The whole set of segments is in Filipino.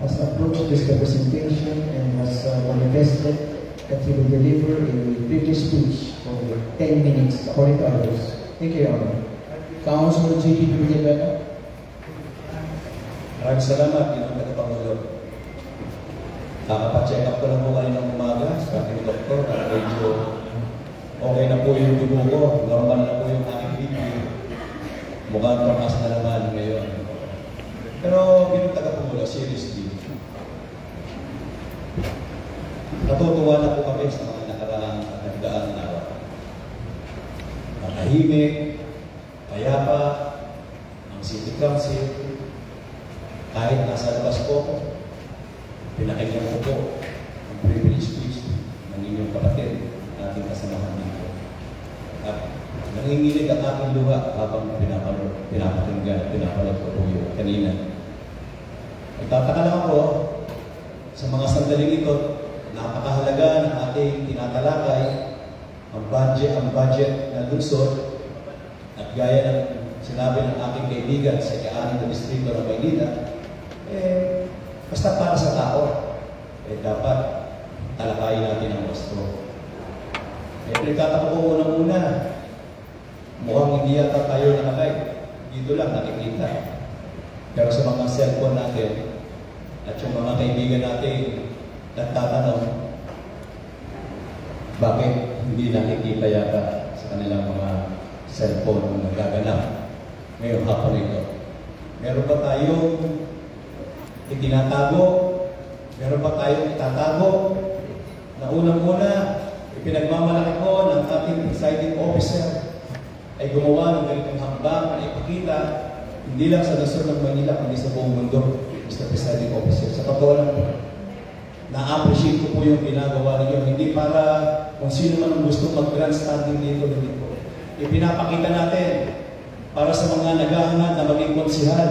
has approached this representation and has manifested that he will deliver a British speech for 10 minutes according to others. Thank you, Your Honor. Councilor G.P. Villanueva. Maraming salamat, Ginoong Tagapangulo. Nakapacheck up ko lang po kayo ng umaga sa aking doktor at medyo okay na po yung dugo ko, normal na po yung aking BP. Mukhang tumaas na naman ngayon. Pero Ginoong Tagapangulo, seriously, natutuwa na po kami sa mga nakaraang at nagdaan na araw. Matahimik, payapa, ang City Council, kahit nasa labas po, pinakinggan ko po ang privilege speech ng inyong kapatid, ating kasamahan dito. At nanginginig ang aking luha habang pinapakinggan ko po yun kanina. Nagtataka lang ako sa mga sandaling ito, napakahalaga ng ating tinatalakay ang budget ng lungsod at gaya ng sinabi ng aking kaibigan sa ika-anim na distrito ng Maynila, basta para sa tao, dapat talakayin natin ang gusto. Pinagtataka ko muna, mukhang hindi yata tayo nakalive. Dito lang nakikita. Pero sa mga cellphone natin at yung mga kaibigan natin nagtatanong, bakit hindi nakikita yata sa kanilang mga cellphone na nagaganap ngayong hapon ito? Meron ba tayong itinatago? Meron ba tayong itatago? Na unang-una, ipinagmamalaki ko ng ating presiding officer ay gumawa ng ganitong hakbang na ipakita hindi lang sa nasyon ng Manila, kundi sa buong mundo, Mr. Presiding Officer. Sa totoo lang po, na-appreciate ko po yung ginagawa ninyo. Hindi para kung sino man ang gusto mag-grandstanding dito, hindi po. Ipinapakita natin para sa mga naghahangad na maging konsihal,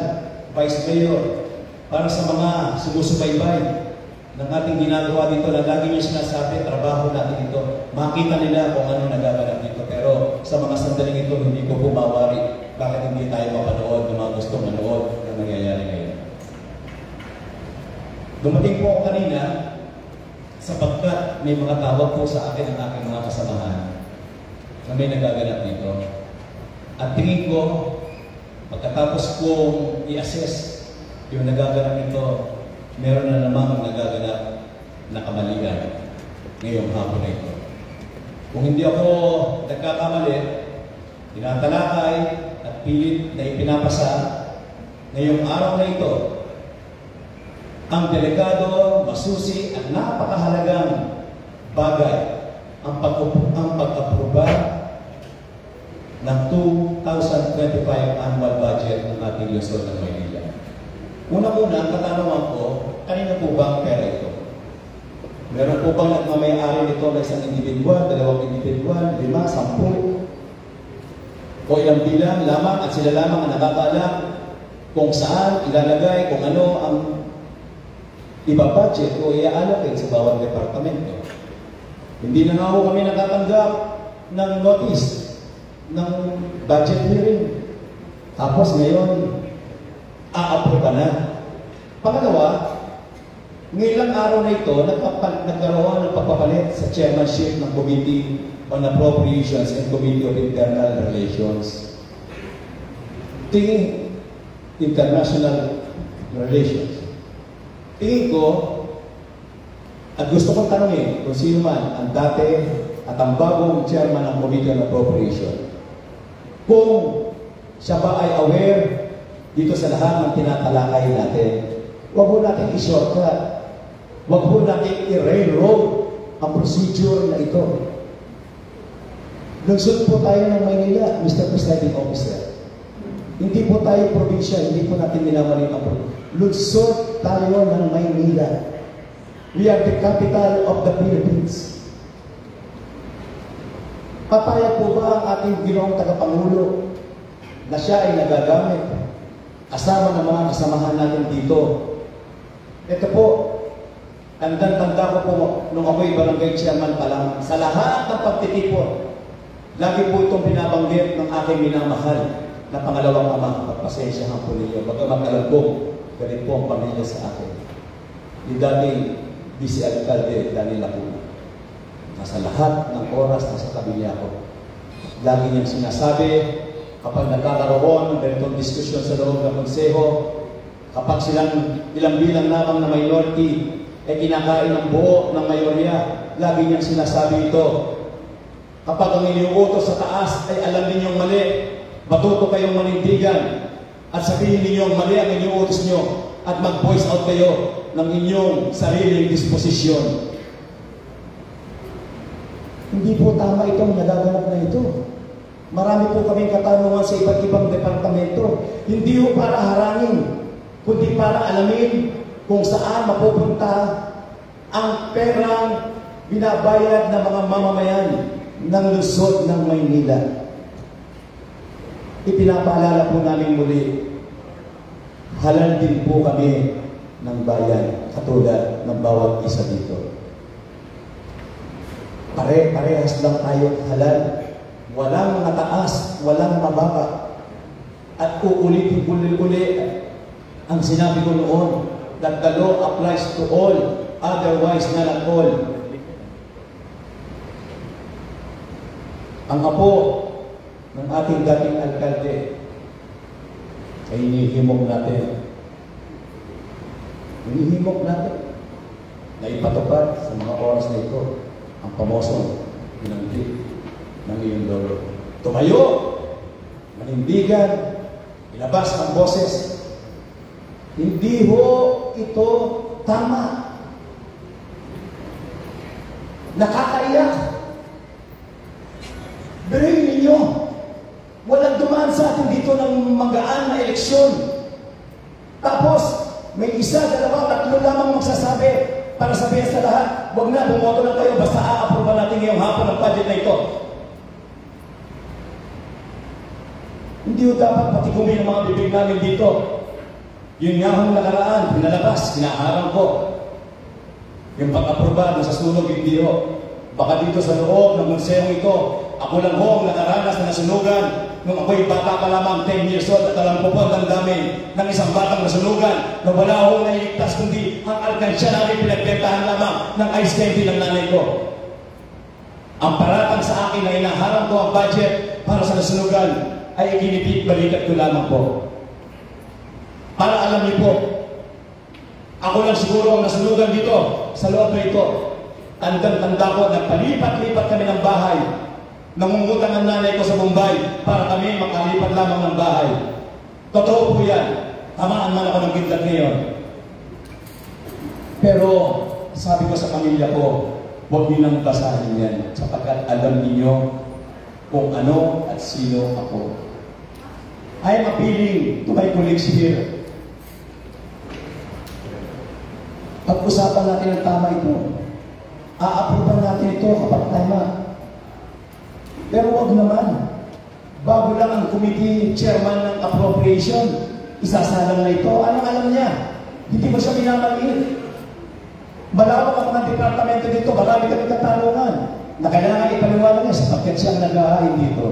vice mayor, para sa mga sumusubaybay ng ating ginagawa dito na lagi niyo sinasabi, trabaho natin ito. Makita nila kung ano nagaganap dito. Pero sa mga sandaling ito, hindi ko bumawari. Bakit hindi tayo mapanood ng mga gustong manood na nangyayari ngayon? Dumating po ako kanina sapagkat may mga tawag po sa akin ang aking mga kasamahan na may nagaganap dito. At tingin ko, pagkatapos kong i-assess yung nagaganap nito, meron na namang nagaganap na kamalian ngayong hapon na ito. Kung hindi ako nagkakamali, tinatalakay at pilit na ipinapasa ngayong araw na ito ang delikado, masusi at napakahalagang bagay ang pag-aproba ng 2025 annual budget ng ating lungsod ng Maynila. Una-una, ang katanungan ko, kanina po ba ang pera ito? Meron po bang nagmamayari nito na isang individual, dalawang individual, 5, 10? O ilang bilang lamang at sila lamang ang nakakaalam kung saan ilalagay, kung ano ang iba-budget o i-allocate sa bawat departamento. Hindi na nga ako kami nakatanggap ng notice ng budget hearing. Tapos ngayon, a-approve na. Pangalawa, ngayong araw na ito, nagkaroon ng pagpapalit sa chairmanship ng Committee on Appropriations and Committee of Internal Relations. Tingin International Relations. Tingin ko, at gusto kong tanongin kung sino man ang dati at ang bagong chairman ng Committee on Appropriation, kung siya ba ay aware dito sa lahat ng tinatalakay natin. Huwag mo natin i-shortcut. Huwag mo natin i-railroad ang procedure na ito. Lungsod po tayo ng Maynila, Mr. Presiding Officer. Hindi po tayo probinsya, hindi po natin minamalit ang probinsya. Lungsod tayo ng Maynila. We are the capital of the Philippines. Papaya po ba ang ating Ginoong Tagapangulo na siya ay nagagamit kasama ng mga kasamahan natin dito? Ito po, tanda ko po nung ako'y barangay chairman pa lang, sa lahat ng pagtitipon, lagi po itong binabanggit ng aking minamahal na pangalawang ama. Pagpasensyahan po ninyo, bagamat alam ko, galit po ang pamilya sa akin. ni dating Vice Alcalde Daniel Lacuna. Nasa lahat ng oras, nasa tabi niya ako. Lagi niyang sinasabi, kapag nagkakaroon ng ganitong diskusyon sa loob ng konseho, kapag silang ilang bilang lamang na minority, kinakain ng buo ng mayorya, lagi niyang sinasabi ito. Kapag ang iniuutos sa taas ay alam ninyong mali, matuto kayong manindigan at sabihin ninyong mali ang iniuutos niyo at mag-voice out kayo ng inyong sariling disposisyon. Hindi po tama itong nagaganap na ito. Marami po kaming katanungan sa iba't ibang departamento. Hindi po para harangin, kundi para alamin kung saan mapupunta ang perang binabayad ng mga mamamayan ng lungsod ng Maynila. Ipinapaalala po namin muli, halal din po kami ng bayan, katulad ng bawat isa dito. Pare-parehas lang tayo halal. Walang mataas, walang mababa. At uulit-ulit ang sinabi ko noon, that the law applies to all, otherwise not at all. Ang apo ng ating dating alkalde ay hinihimok natin. Hinihimok natin na ipatupad sa mga oras na ito ang pamosong binanggit ng iyong lolo. Tumayo, manindigan, ilabas ang boses. Hindi ho ito tama. Nakakaiyak. Biruin ninyo, walang dumaan sa atin dito ng magaan na eleksyon. Tapos, may isa, dalawa, tatlo lamang magsasabi para sabihin sa lahat, huwag na, bumoto lang kayo, basta a-approve natin ngayong hapon ang budget na ito. Hindi ho dapat patikumin ang mga bibig namin dito. Yun nga hong nakaraan, pinalabas, hinaharang ko. Yung pag-aproba sa sunog, hindi ho. Baka dito sa loob ng museo ito, ako lang ho ang nakaranas na nasunugan nung ako'y bata pa lamang 10 years old at alam ko po ang damdamin ng isang batang nasunugan na wala ho nailigtas kundi ang alkansya namin pinagbentahan lamang ng ice candy ng nanay ko. Ang paratang sa akin na inaharang ko ang budget para sa nasunugan ay ikinipit-balikat ko lamang po. Para alam niyo po, ako lang siguro ang nasunugan dito sa loob na ito. Tandang-tanda ko na palipat-lipat kami ng bahay. Nangungutang ang nanay ko sa Mumbai para kami makalipat lamang ng bahay. Totoo po yan. Tamaan man ako ng gitlag ngayon. Pero sabi ko sa pamilya ko, huwag niyo nang basahin yan sapagkat alam niyo kung ano at sino ako. I am appealing to my colleagues here. Pag-usapan natin ang tama ito. A-approvean natin ito kapag tama. Pero wag naman. Bago lang ang committee chairman ng appropriation, isasalang na ito. Anong alam niya? Hindi ba siya minamaliit? Malawak ang mga departamento dito, marami kami katanungan na kailangan ipaliwanag niya sapagkat siyang nag-aahin dito.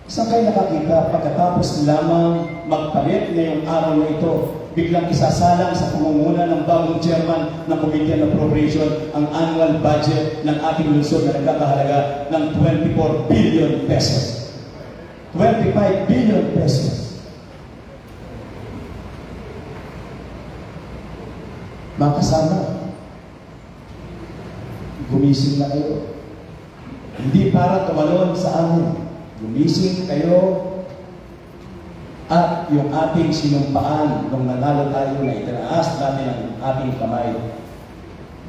Saan kayo nakakita pagkatapos lamang magpalit ngayong araw na ito, biglang isasalang sa pangunguna ng bagong chairman ng Committee on Appropriation ang annual budget ng ating lungsod na nagkakahalaga ng 24 billion pesos. 25 billion pesos. Mga kasama, gumising na kayo. Hindi para tumalon sa amin. Gumising kayo at yung ating sinumpaan nung nanalo tayo na itinaas natin ang ating kamay.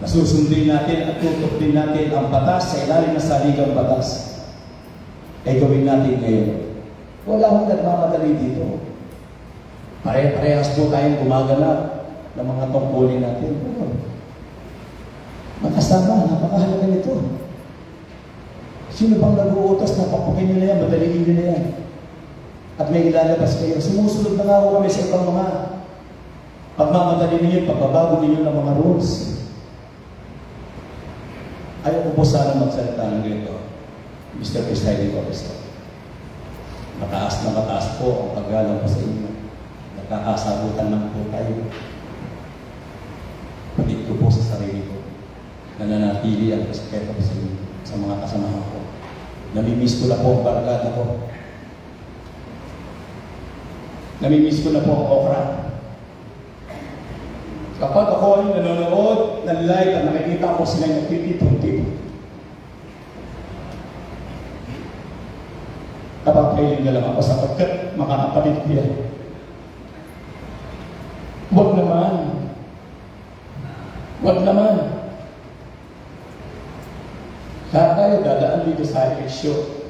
Nasusundin natin at tutuklin natin ang batas sa ilalim ng saligang batas. Ay gawin natin ngayon. Wala akong nagmamadali dito. Pare-parehas po tayong gumaganap ng mga tungkulin natin. Makasama, napakahalaga nito. Sino bang nag-uutos na papukin nyo na yan, madaliin nyo na yan? At may ilalabas kayo. Sumusunod na nga ako kami sa ibang mga pagmamadali ninyo, pagbabago ninyo ng mga rules. Ayaw ko po sana magsalita ng ganito, Mr. Presiding Officer. Mataas na mataas po ang paggalang ko sa inyo. Nagkakasagutan lang po tayo. nananatili ang respeto sa mga kasamahan ko. Namimiss ko na po ang barkada ko. Namimiss ko na po ang okra. Kapag ako ay nanonood ng live at nakikita ko sila yung titipon-tipon, kapag pailing na lang ako sapagkat makakapalit ko yan. Huwag naman. Huwag naman. Kaya tayo dadaan dito sa eleksyon.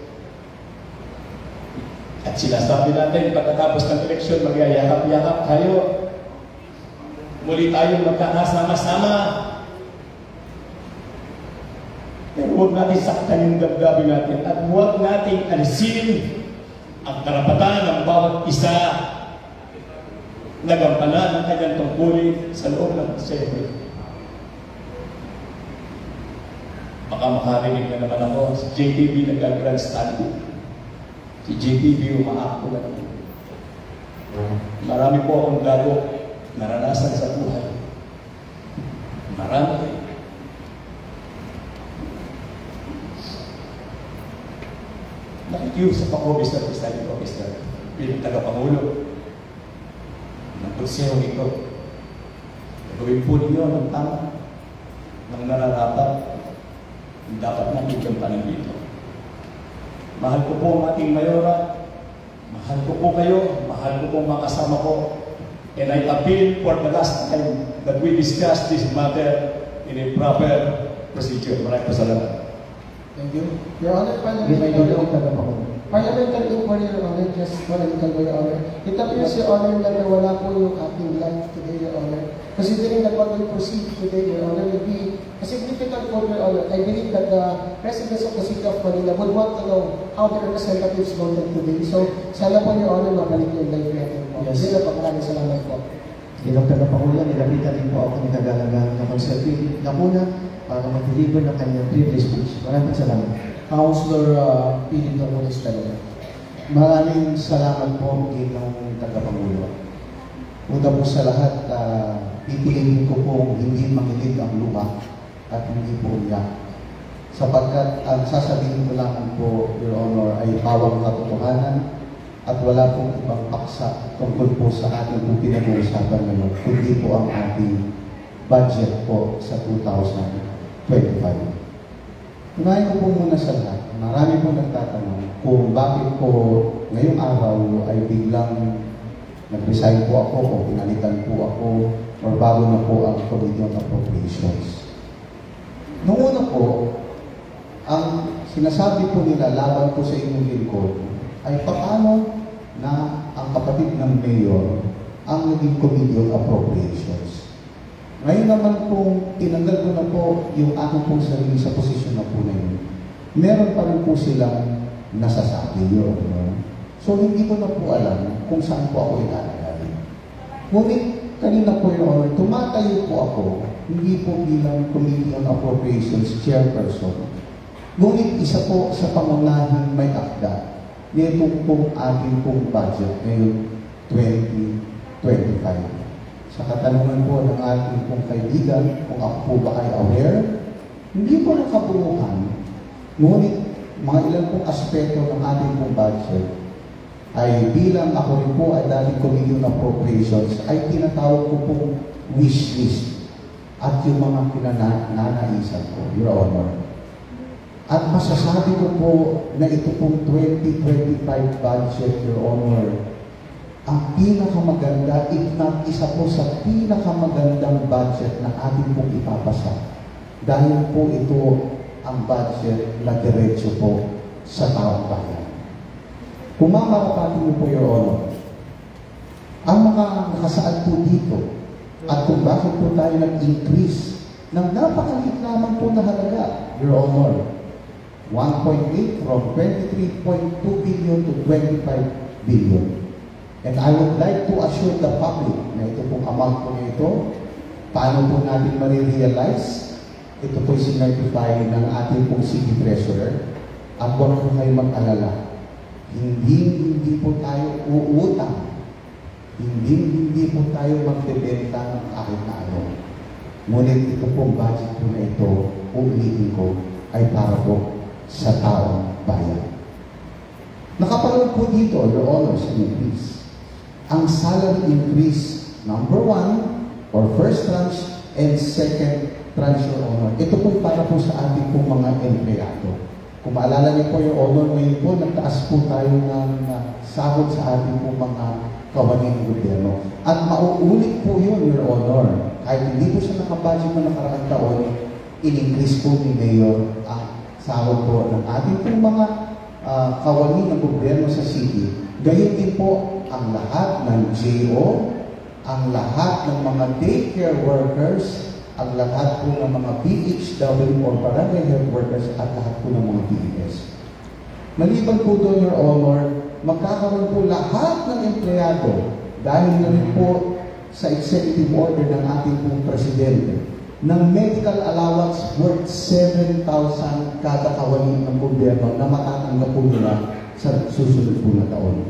At sinasabi natin, pagkatapos ng eleksyon, magyayakap-yakap tayo. Muli tayong magkakasama-sama. Pero huwag natin saktan yung damdamin natin at huwag nating alisin ang karapatan ng bawat isa na gampanan ng kanyang tungkulin sa loob ng Senado. Baka makarinig na naman ako, si JTV nag-grandstand. Si JTV umaakto na naman. Marami po akong gago naranasan sa buhay. Marami. Nakikiusap ako, Mr. Presiding Officer, bilang taga-Pangulo ng konseho ito. Gawin po ninyo ng tama, ng nararapat, dapat natin gampanan dito. Mahal ko po ang ating mayora, mahal ko po kayo, mahal ko po mga kasama ko, and I appeal for the last time that we discuss this matter in a proper procedure. Maraming po salamat. Thank you. Your Honor, parliamentary inquiry, Your Honor, just for a little bit, Your Honor. It appears, Your Honor, na nawala po yung ating life today, Your Honor. Considering that what we proceed today, Your Honor, will be a significant vote, Your Honor. I believe that the residents of the city of Manila would want to know how the representatives voted today. So, sana po, Your Honor, mabalik yung life natin po. Yes. Sila po, maraming salamat po. Bilang taga-Pangulo, nilapitan din po ako ng kagalagang na conservative na muna para mag-deliver ng kanyang privilege speech. Maraming salamat. Councilor Pili Torres talaga. Maraming salamat po bilang taga-Pangulo. Una po sa lahat, pipiliin ko po hindi makilig ang luha at hindi po iyak. Sapagkat ang sasabihin ko lang po, Your Honor, ay pawang katotohanan at wala pong ibang paksa tungkol po sa ating po pinag-uusapan ngayon, kundi po ang ating budget po sa 2025. Unahin ko po muna sa lahat, marami po nagtatanong kung bakit po ngayong araw ay biglang nag-resign po ako o pinalitan po ako o bago na po ang Committee on Appropriations. Noong una po, ang sinasabi po nila laban po sa inyong lingkod ay paano na ang kapatid ng mayor ang naging Committee on Appropriations. Ngayon naman po, tinanggal ko na po yung aking pong sarili sa posisyon na po na yun. Meron pa rin po silang nasasabi yun. So, hindi ko na po alam kung saan po ako ilalagay. Ngunit, kanina po yung tumatayo po ako, hindi po bilang Committee on Appropriations Chairperson. Ngunit isa po sa pangunahing may akda nito pong ating pong budget ngayon 2025. Sa katanungan po ng ating pong kaibigan, kung ako po ba ay aware, hindi po nakabuuhan. Ngunit mga ilan pong aspeto ng ating pong budget ay bilang ako rin po ay dating Committee on Appropriations ay tinatawag ko pong wish list at yung mga pinananaisan ko, Your Honor. At masasabi ko po na ito pong 2025 budget, Your Honor, ang pinakamaganda, if not isa po sa pinakamagandang budget na ating pong ipapasa. Dahil po ito ang budget na diretso po sa taong bayan. Kung mamarapatin niyo po, Your Honor, ang mga nakasaad po dito at kung bakit po tayo nag-increase ng napakaliit lamang po na halaga, Your Honor, 1.8 from 23.2 billion to 25 billion. And I would like to assure the public na ito pong amount po ito, paano po natin marirealize, ito po sinertify ng ating pong city treasurer, at huwag po kayo mag-alala. Hindi po tayo uutang, hindi po tayo magbebenta ng kahit na ano. Ngunit ito pong budget po na ito, uulitin ko, ay para po sa taong bayan. Nakapanood po dito, Your Honors and MPs, ang salary increase number 1 or first tranche and second tranche, Your Honor. Ito po para po sa ating po mga empleyado. Kung maalala niyo po, Your Honor, ngayon po, nagtaas po tayo ng sahod sa ating po mga kawaning gobyerno. At mauulit po yun, Your Honor. Kahit hindi po siya nakabudget na nakaraang taon, in-increase po ni Mayor ang sahod po ng ating pong mga kawaning ng gobyerno sa city. Gayon din po ang lahat ng JO, ang lahat ng mga daycare workers, ang lahat po ng mga PHW or barangay health workers at lahat po ng mga PES. Maliban po doon, Your Honor, magkakaroon po lahat ng empleyado dahil na rin po sa executive order ng ating pong presidente ng medical allowance worth 7,000 kada kawaling ng gobyerno na matatanggap po nila sa susunod po na taon.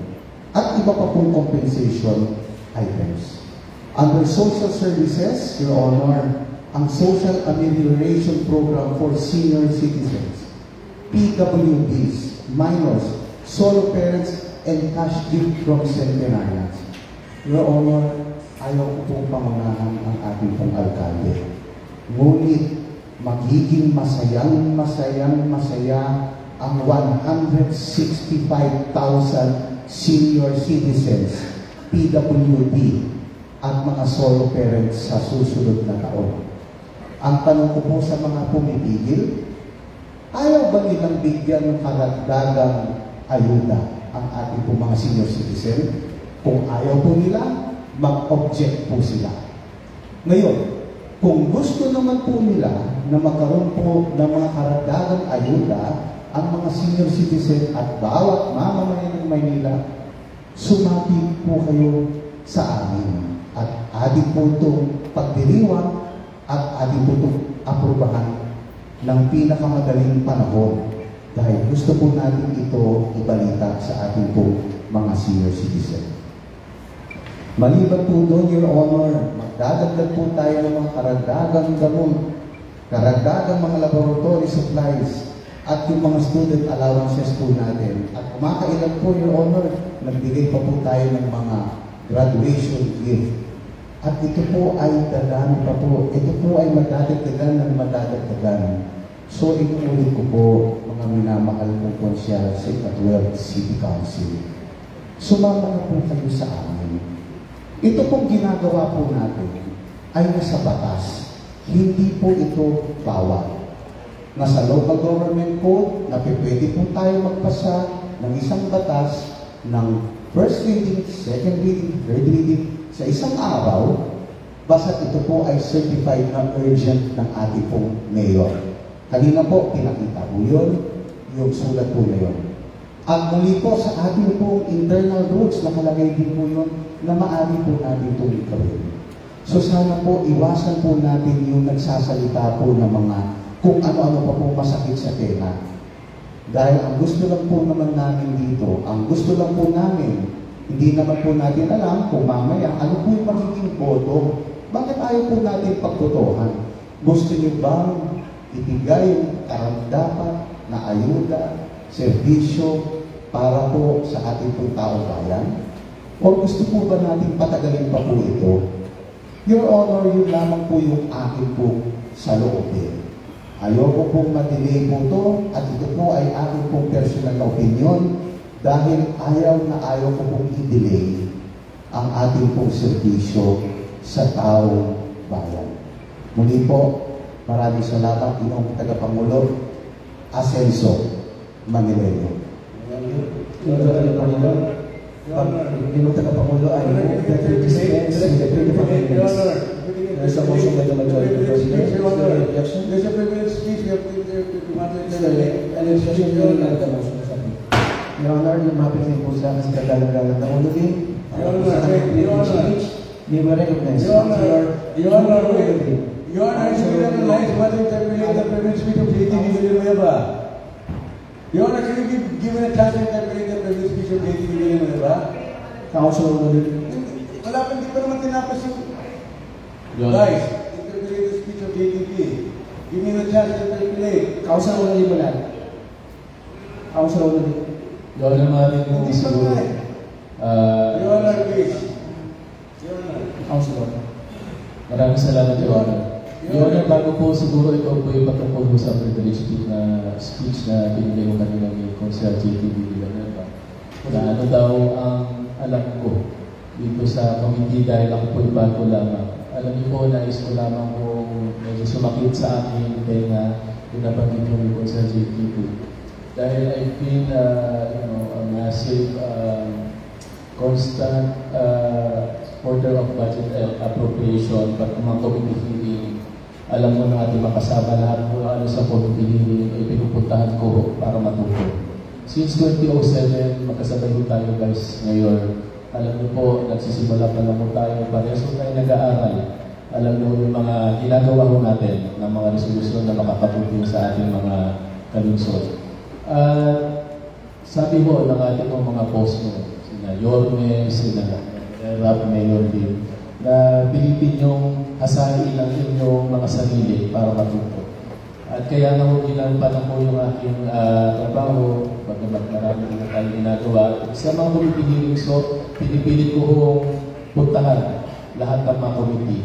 At iba pa pong compensation items. Under social services, Your Honor, ang Social Amelioration Program for Senior Citizens, PWDs, minors, solo parents, and cash gift from centenarians. Your Honor, ayaw ko pong pangunahan ang ating pong alkalde. Ngunit, magiging masaya ang 165,000 senior citizens, PWD, at mga solo parents sa susunod na taon. Ang tanong ko po sa mga pumipigil, ayaw ba nilang bigyan ng karagdagang ayuda ang ating po mga senior citizen? Kung ayaw po nila, mag-object po sila. Ngayon, kung gusto naman po nila na magkaroon po ng mga karagdagang ayuda ang mga senior citizen at bawat mamamayan ng Maynila, sumati po kayo sa amin. At ating po itong pagdiriwang at ating po itong aprubahan ng pinakamadaling panahon. Dahil gusto po natin ito ibalita sa ating po mga senior citizen. Maliban po doon, Your Honor, magdadagdag po tayo ng mga karagdagang gamot, karagdagang mga laboratory supplies, at yung mga student allowances po natin. At kumakailan po, Your Honor, nagbigay pa po tayo ng mga graduation gift. At ito po ay dadami pa po. Ito po ay madadagdagan ng madadagdagan. So, inuulit ko po, mga minamahal kong konsyal sa Ika-12 City Council. Sumama na po kayo sa amin. Ito pong ginagawa po natin ay nasa batas. Hindi po ito bawal. Nasa local government code, na pwede po tayo magpasa ng isang batas ng first reading, second reading, third reading sa isang araw, basta ito po ay certified na urgent ng ating pong mayor. Kanina po, pinakita po yun, yung sulat po na yun. At muli po sa ating pong internal rules, nakalagay din po yun na maaari po natin itong gawin. So sana po, iwasan po natin yung nagsasalita po ng mga kung ano-ano pa po masakit sa tela. Dahil ang gusto lang po naman namin dito, ang gusto lang po namin, hindi naman po natin alam kung mamaya ano po yung magiging boto. Bakit ayaw po natin pagbotohan? Gusto niyo bang ibigay yung dapat na ayuda, serbisyo para po sa ating pong taong bayan? O gusto po ba natin patagalin pa po ito? Your Honor, yun lamang po yung akin po sa loobin. Ayoko pong ma-delay po ito at ito po ay aking pong personal na opinion dahil ayaw ko pong i-delay ang ating pong serbisyo sa taong bayan. Muli po, maraming salamat, Ginoong Tagapangulo, Asenso Manileno. Ginoong Tagapangulo, I move that we dispense with the freedom of evidence. There is a motion by the majority of President. There's a privilege speech. We have to And it's just the motion. Your Honor, lumapit din po sa akin sa kagalagang na ulo din. May we recognize. Your Honor, should you recognize what interpreting the privilege speech of JT Villanueva? Your Honor, should you be given a chance to interpret the privilege speech of JT Villanueva? Council, Wala pa, hindi pa naman tinapos yung... Guys, interpret the speech. chance to interpolate. Councilor Onali Bulan. Councilor Onali. Your Honor, maaaring mo Hindi siguro. pa Your Honor, please. Your Honor. Councilor. Maraming salamat, Your Honor. Your Honor, bago po siguro ikaw po yung patungkol mo sa privilege speech na binigay mo kanina ni Consul JTV Villanueva. Na ano daw ang alam ko dito sa committee dahil ako po yung bago lamang. Alam niyo po, nais ko lamang po medyo sumakit sa akin kaya nga pinabanggit ko ni Consul JTV. Dahil I've been a massive, constant supporter of budget appropriation, but mga committee hearing, alam mo na ating makasama lahat po ano sa committee hearing ay pinupuntahan ko para matuto. Since 2007, magkasabay po tayo guys ngayon. Alam niyo po, nagsisimula pa lang po tayo, parehas po tayo nag-aaral. Alam niyo yung mga ginagawa ko natin ng mga resolusyon na makakabuti sa ating mga kalungsod. Sabi mo ng ating mga boss mo, sina Yorme, sina Rap Mayor din, na pilitin yung asahin ng inyong mga sarili para matuto. At kaya nahugilan pa lang po yung aking trabaho, pagkabat marami na tayong ginagawa. Sa mga committee hearings ko, pinipilit ko kong puntahan lahat ng mga committee.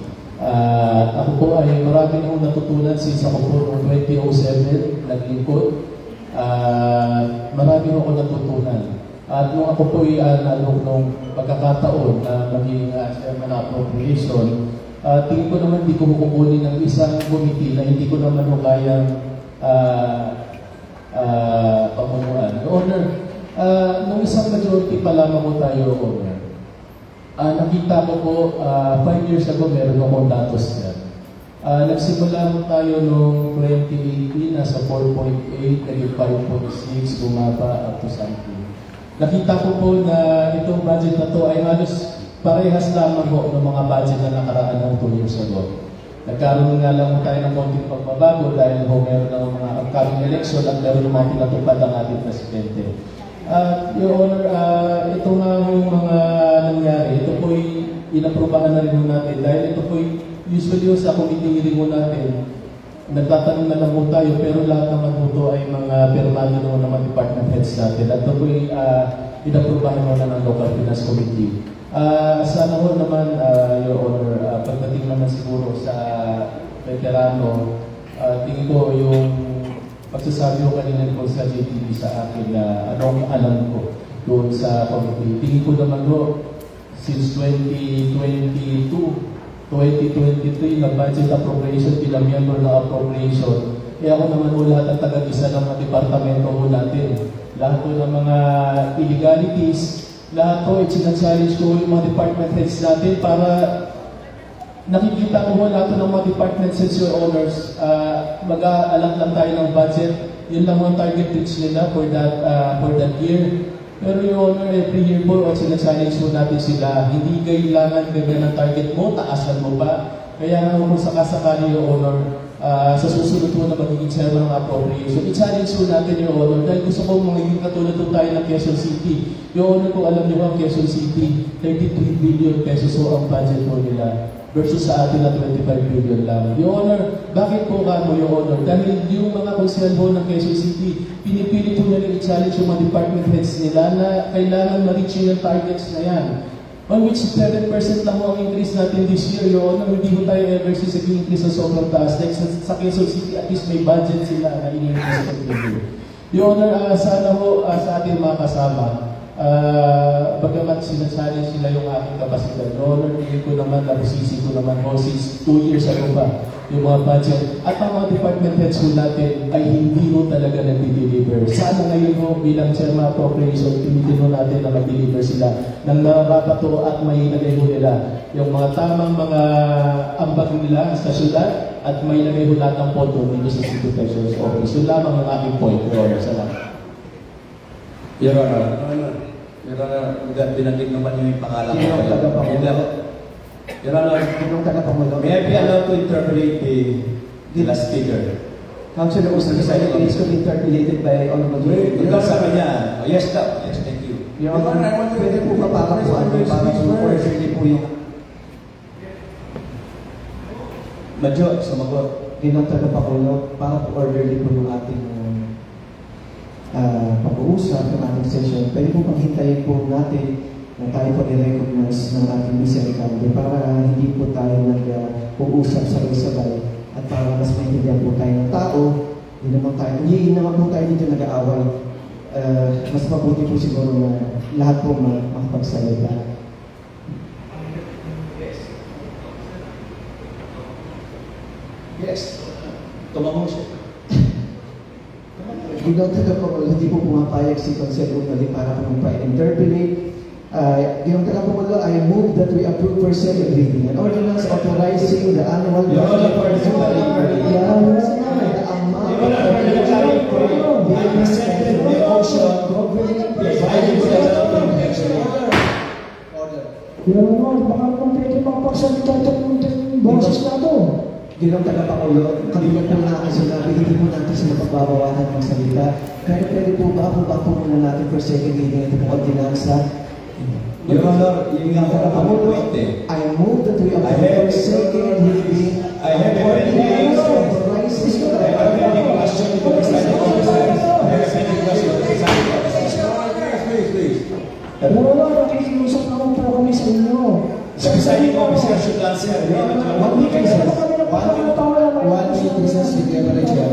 Ako po ay marami na akong natutunan since ako po noong 2007, naglingkod. Marami ako natutunan. At nung ako po ay nung pagkakataon na maging chairman ng appropriation, tingin ko naman hindi ko kukunin ng isang committee na hindi ko naman kayang pamunuan. Your Honor, nung isang majority pa lamang ko tayo, Your Honor, nakita ko po 5 years ago meron akong datos yan. Nagsimula mo tayo noong 2018, nasa 4.8, naging 5.6, bumaba up to something. Nakita ko po na itong budget na to ay halos parehas lamang po ng mga budget na nakaraan ng 2 years ago. Nagkaroon nga lang tayo ng konting pagbabago dahil meron ng mga upcoming election at meron ng mga pinatupad ang ating presidente. Your Honor, ito nga yung mga nangyari, ito po'y inaprubahan na rin natin dahil ito po'y usually sa committee hearing mo natin, nagtatanong na lang po tayo pero lahat naman po ay mga permano ng mga department heads natin at ito po'y inaprubahan mo na ng local finance committee. Sana ho naman, Your Honor, pagdating naman siguro sa veterano, tingin ko yung pagsasabi ko kanina po sa JTV sa akin na anong alam ko doon sa committee. Tingin ko naman ho, since 2022, 2023 na budget appropriation, bilang member ng appropriation, kaya ako naman po lahat ang taga-isa ng mga departamento po natin. Lahat po ng mga illegalities, lahat po i-challenge ko yung mga department heads natin para nakikita ko lahat ng mga department heads, Your Honors, mag-aalam lang tayo ng budget. Yun lang ang target reach nila for that year. Pero Your Honor, every year po, challenge mo natin sila. Hindi kailangan ganyan ang target mo, taasan mo pa. Kaya nga kung sakasakali, Your Honor, sa susunod mo na magiging chairman ng appropriation, i-challenge mo natin, Your Honor, dahil gusto ko magiging katulad po tayo ng Quezon City. Your Honor, kung alam niyo ang Quezon City, 33 billion pesos po ang budget po nila versus sa atin na 25 billion lang. Your Honor, bakit po mo, Your Honor? Dahil yung mga konsehal po ng Quezon City, pinipili po nila i-challenge yung mga department heads nila na kailangan ma-reach yung targets na yan. On which 7% lang ang increase natin this year, Your Honor, hindi ko tayo ever since nag-increase na sobrang taas. Like sa Quezon City, at least may budget sila na in-increase sa pag-review. Your Honor, sana ho sa ating mga kasama, bagamat sinachallenge sila yung aking kapasidad. Your Honor, tingin ko naman, nabusisi ko naman ho since 2 years ago ba, yung mga budget. At ang mga department heads ho natin ay hindi ho talaga nag-deliver. Sana ngayon ho bilang chairman appropriation, pinitin ho natin na mag-deliver sila ng narapato at may ilagay ho nila yung mga tamang mga ambag nila sa syudad at may ilagay ho lahat ng pondo dito sa City Treasurer's Office. Yun lamang ang aking point, Your Honor. Salamat. Your Honor, binanggit naman yung pangalan ko. Your Honor, may I be allowed to interpolate the last figure? Councilor Usman, it is to be interpolated by Honorable Jay. Ito sa kanya. Yes, yes, thank you. Your Honor, pwede po kapara po para po yung Madyo, sumagot. Ginong Tagapakulo, para po orderly po yung ating pag-uusap, yung ating session. Pwede po panghintayin po natin na tayo po i-recognize ng ating misericorde para hindi po tayo nag-uusap sabay-sabay at para mas maintindihan po tayo ng tao. Hindi naman po tayo dito nag-aaway. Mas mabuti po siguro na lahat po makapagsalita. Yes. Tumamong siya. Ginong Tagapakulo, hindi po pumapayag si Conselho Umali para po magpa-interpolate. Ginong Tagapakulo, I move that we approve for second reading an ordinance authorizing the annual Your Honor, for the amount of the motion governing the order. Yung baka naman pwede makapagsalita itong boses na ito. Ginong Tagapakulo, kanina po natin sinabi, hindi po natin sila pagbabawalan ng salita. Pero pwede po ba muna natin for second reading ito pong ordinansa? Your Honor, yung nga Tagapakulo, I move that we approve for second reading I have a pending authorizing the question to the presiding officer. I have a pending question to the presiding officer. Please. Wala, nakikiusap naman po kami sa inyo. The presiding officer should answer. One minute recess, hindi ako na dyan.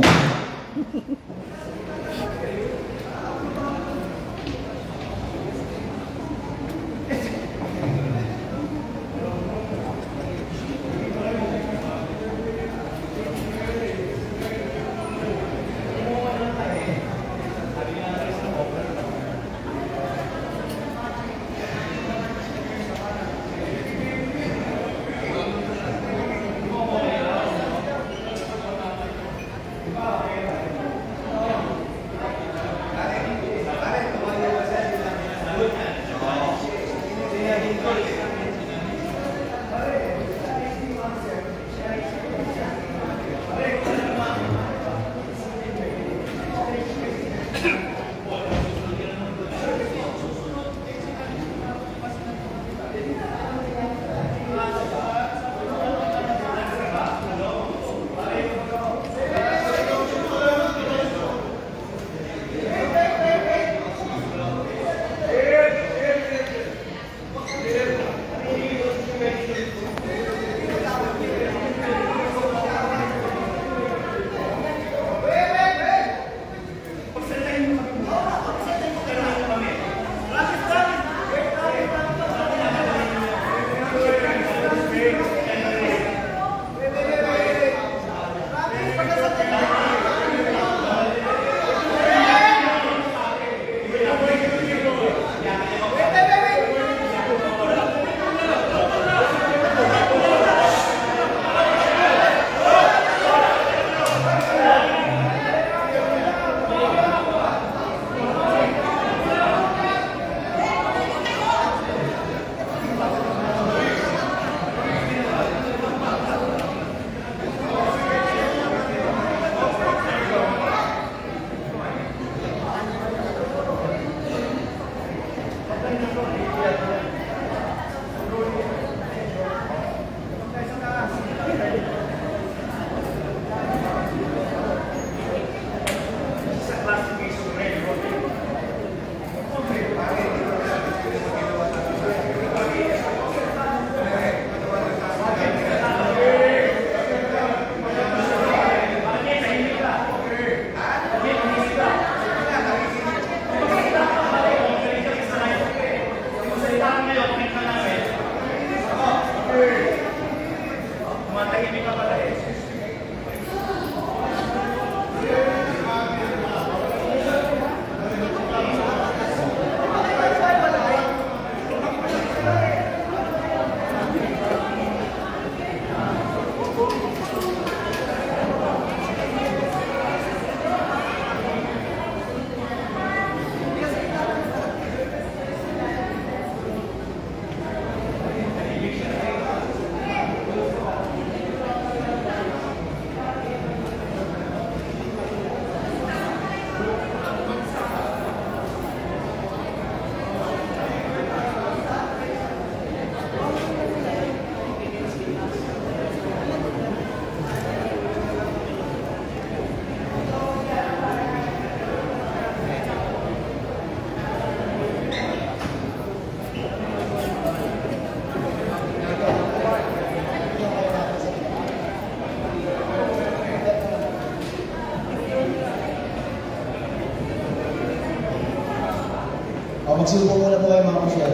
magsilbo muna po kayo mga kusyal.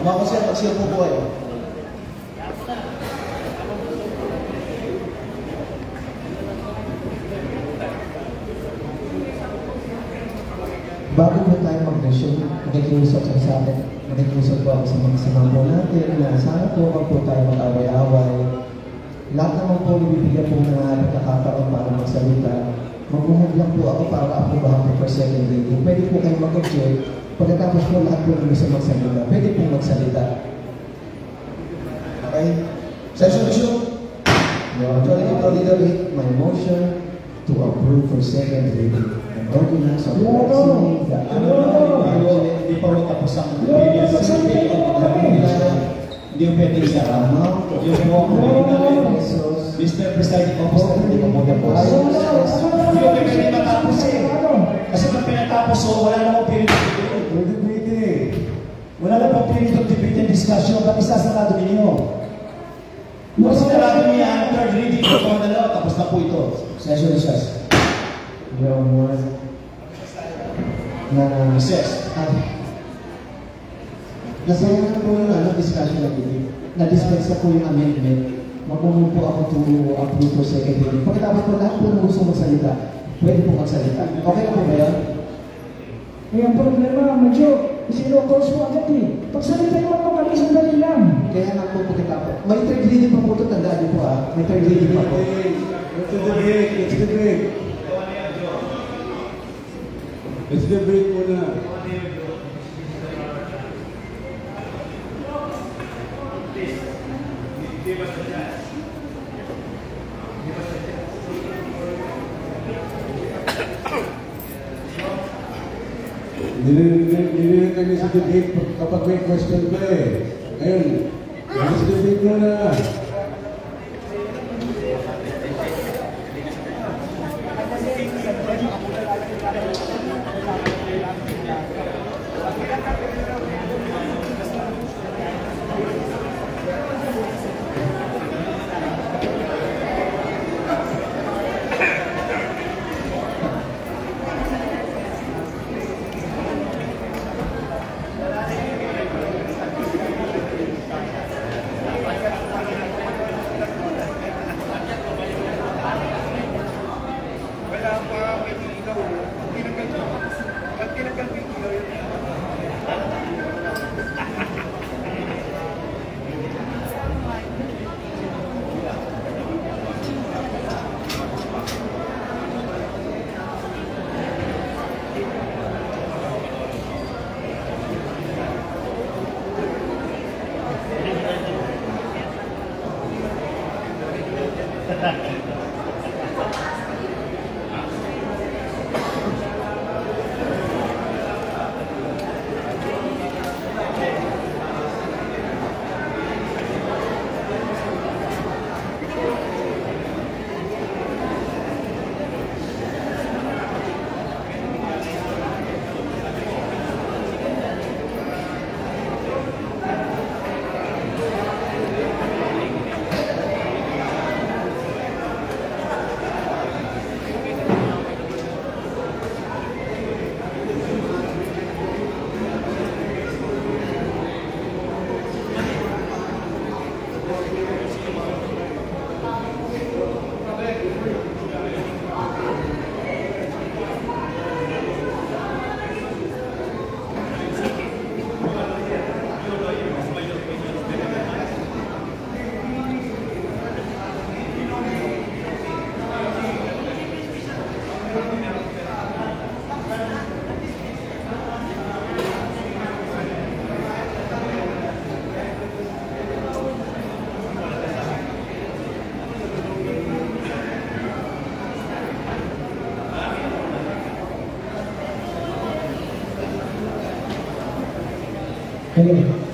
Mga kusyal, magsilbo po kayo. Bago po tayo mag-resume, nakikiusap sa atin, nakikiusap po ako sa mga samampo natin na sana po wag po tayo mag-away-away. Lahat naman po bibigyan po ng pagkakataon para magsalita. Mag-umog lang po ako para aprobahan po for second reading. Pwede po kayo mag-object. Pagkatapos po lahat po ng gusto magsalita, pwede po magsalita. Okay? Session issue. Your authority to reiterate my motion to approve for second reading. Ordinance of vaccine, the Hindi pa rin tapos ang hindi yung pwede isa. Yung mo, Mr. Presiding Officer, hindi pa po tapos. Hindi yung pwede matapos eh. Kasi pag pinatapos wala namang period of debate. Wala namang period of debate and discussion. Ba't isasarado ninyo? Kung sinarado niya, third reading, kung dalawa, tapos na po ito. Session recess. Your Honor, na Recess. nasaya na po yung discussion na dito. Na-dispense na po yung amendment. Mag-move po ako to approve for second reading. Pagkatapos po lahat po na gusto magsalita, pwede po magsalita. Okay na po ba yan? Eh, ang problema, medyo sinocause mo agad eh. Pagsalita yung mga sandali lang. Kaya nga po pagkatapos. May third reading pa po ito, tandaan niyo po May third reading pa po. Let's debate muna. Nililig kami sa debate kapag may question pa eh. Ngayon, let's debate muna. Anyway.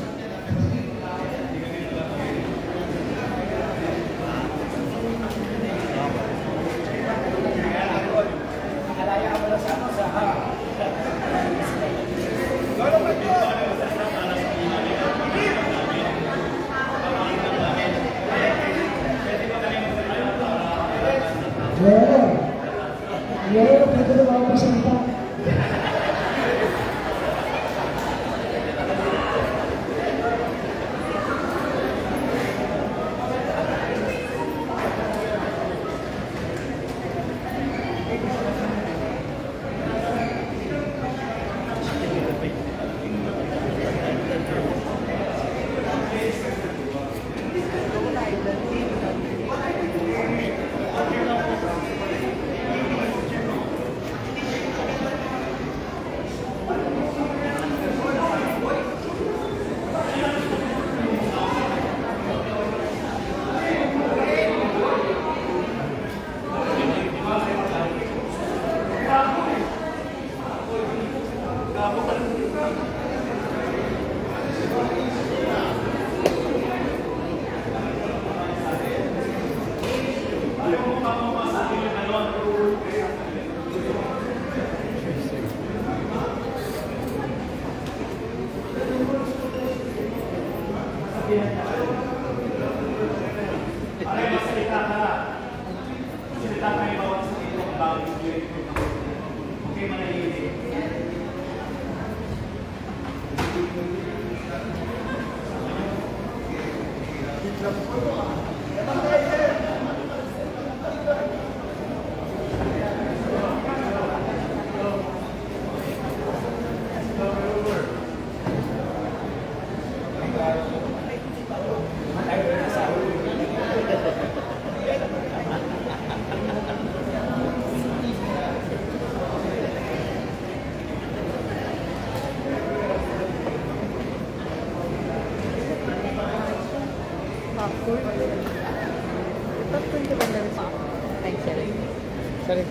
Popcorn ka ba lang sa? Ay, sorry. Sorry.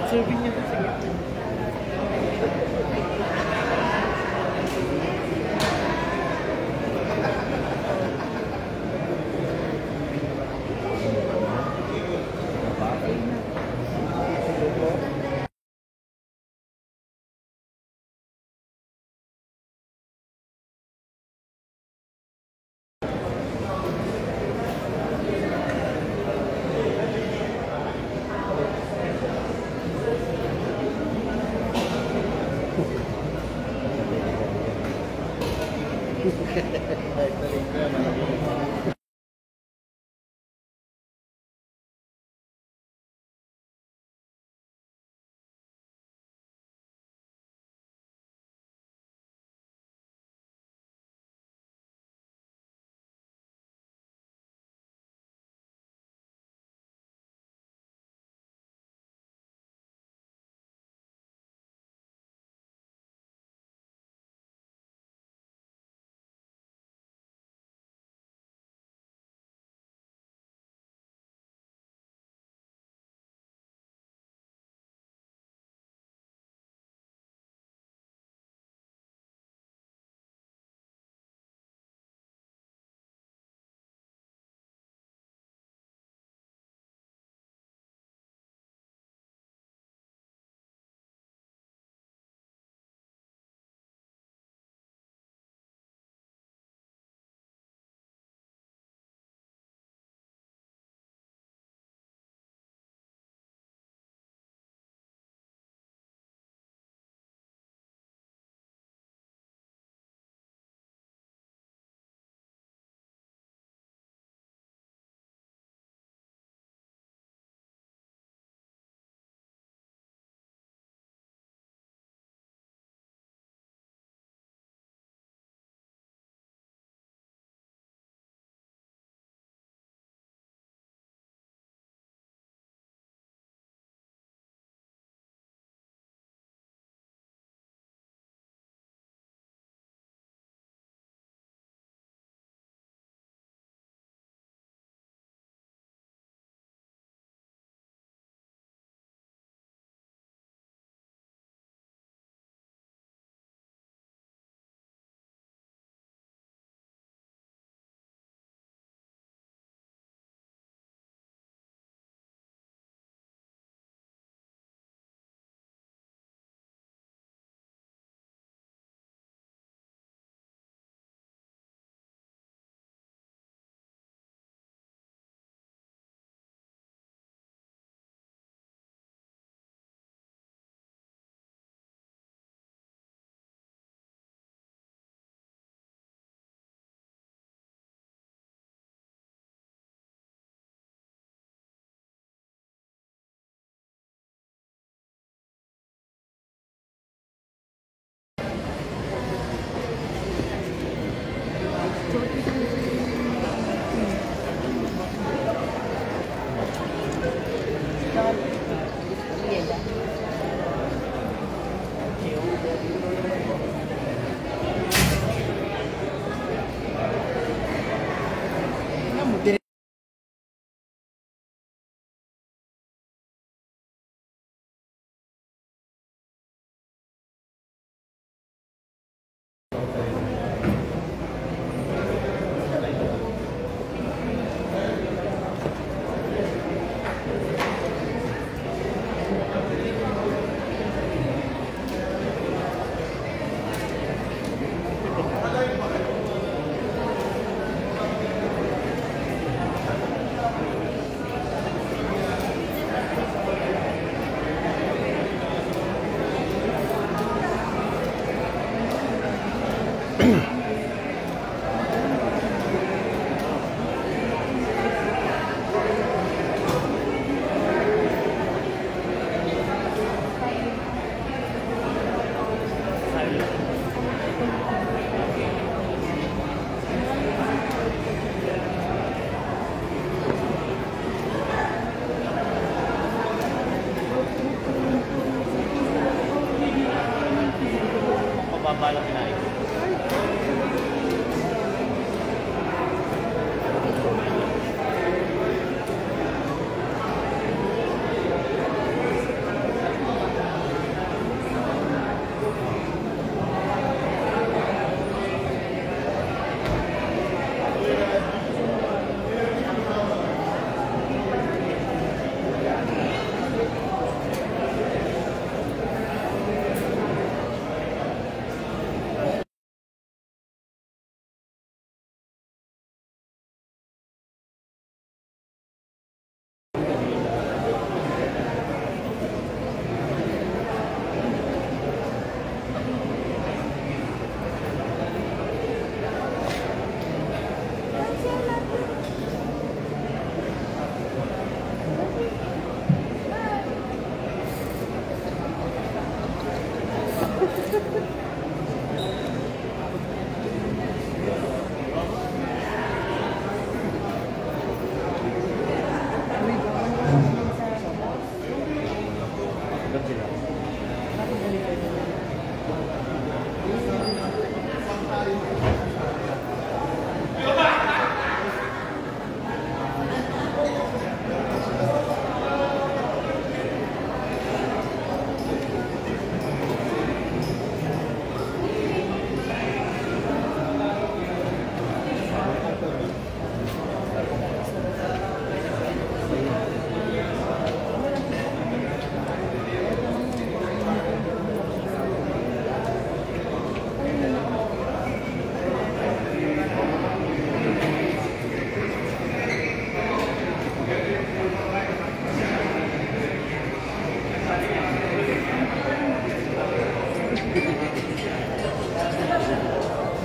Serving niya sa gitna.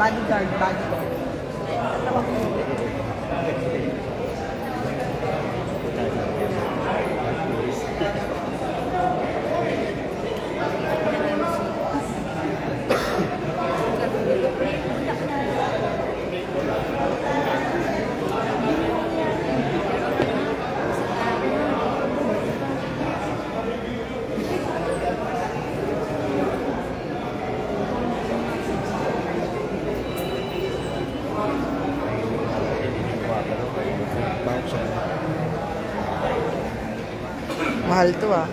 Bodyguard, bodyguard. Mahal to ah.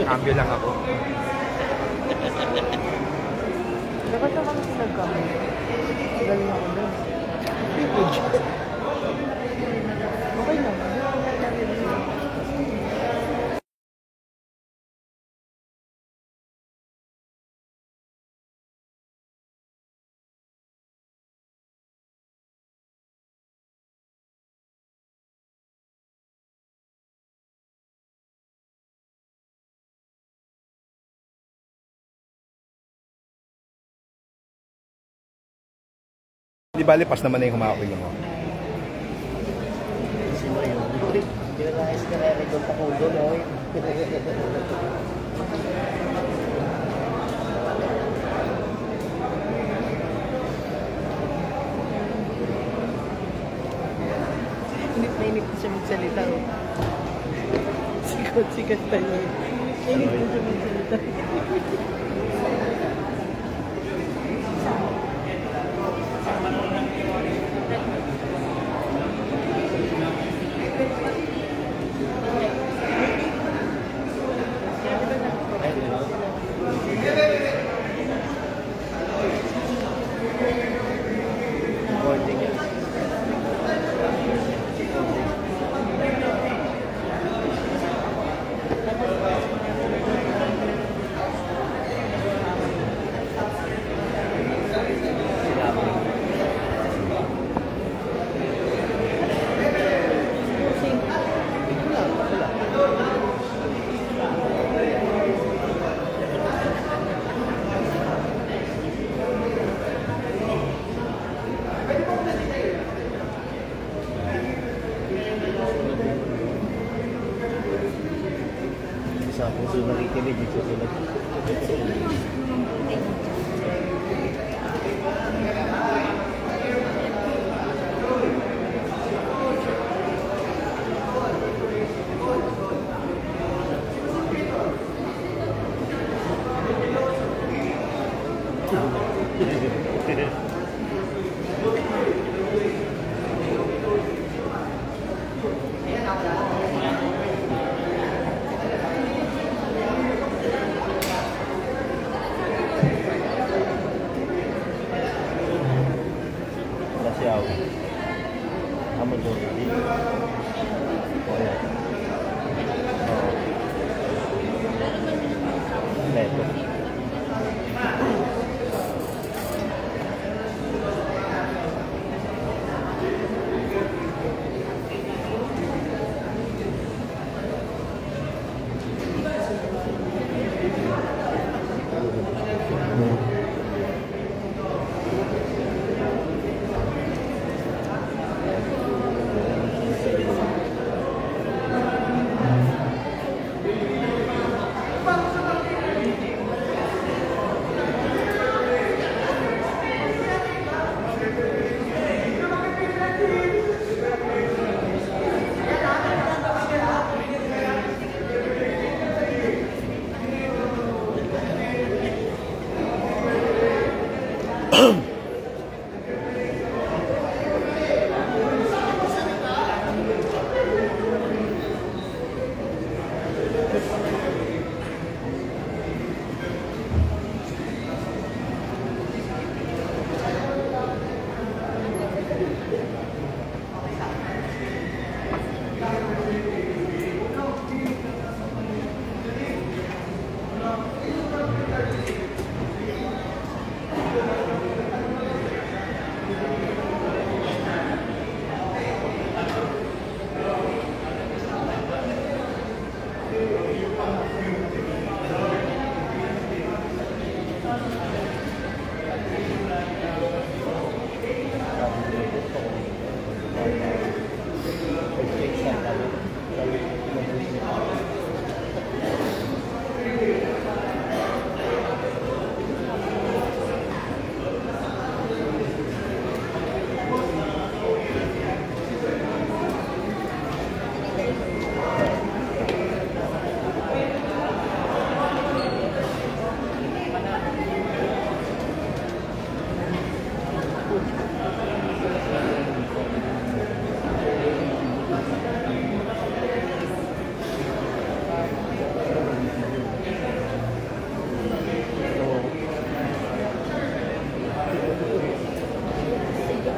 Cambio lang ako. Dapat naman nag-cambio. Galing ako doon. Okay naman. Di bali, pas naman na yung humakapin mo. Kasi mo yun. Hindi na nais ka na-record ako doon, oy. Nanginginig ko siya magsalita. Sikat tayo. Nanginginig ko siya magsalita. Sa puso nakikinig yung susunod. Amo doon.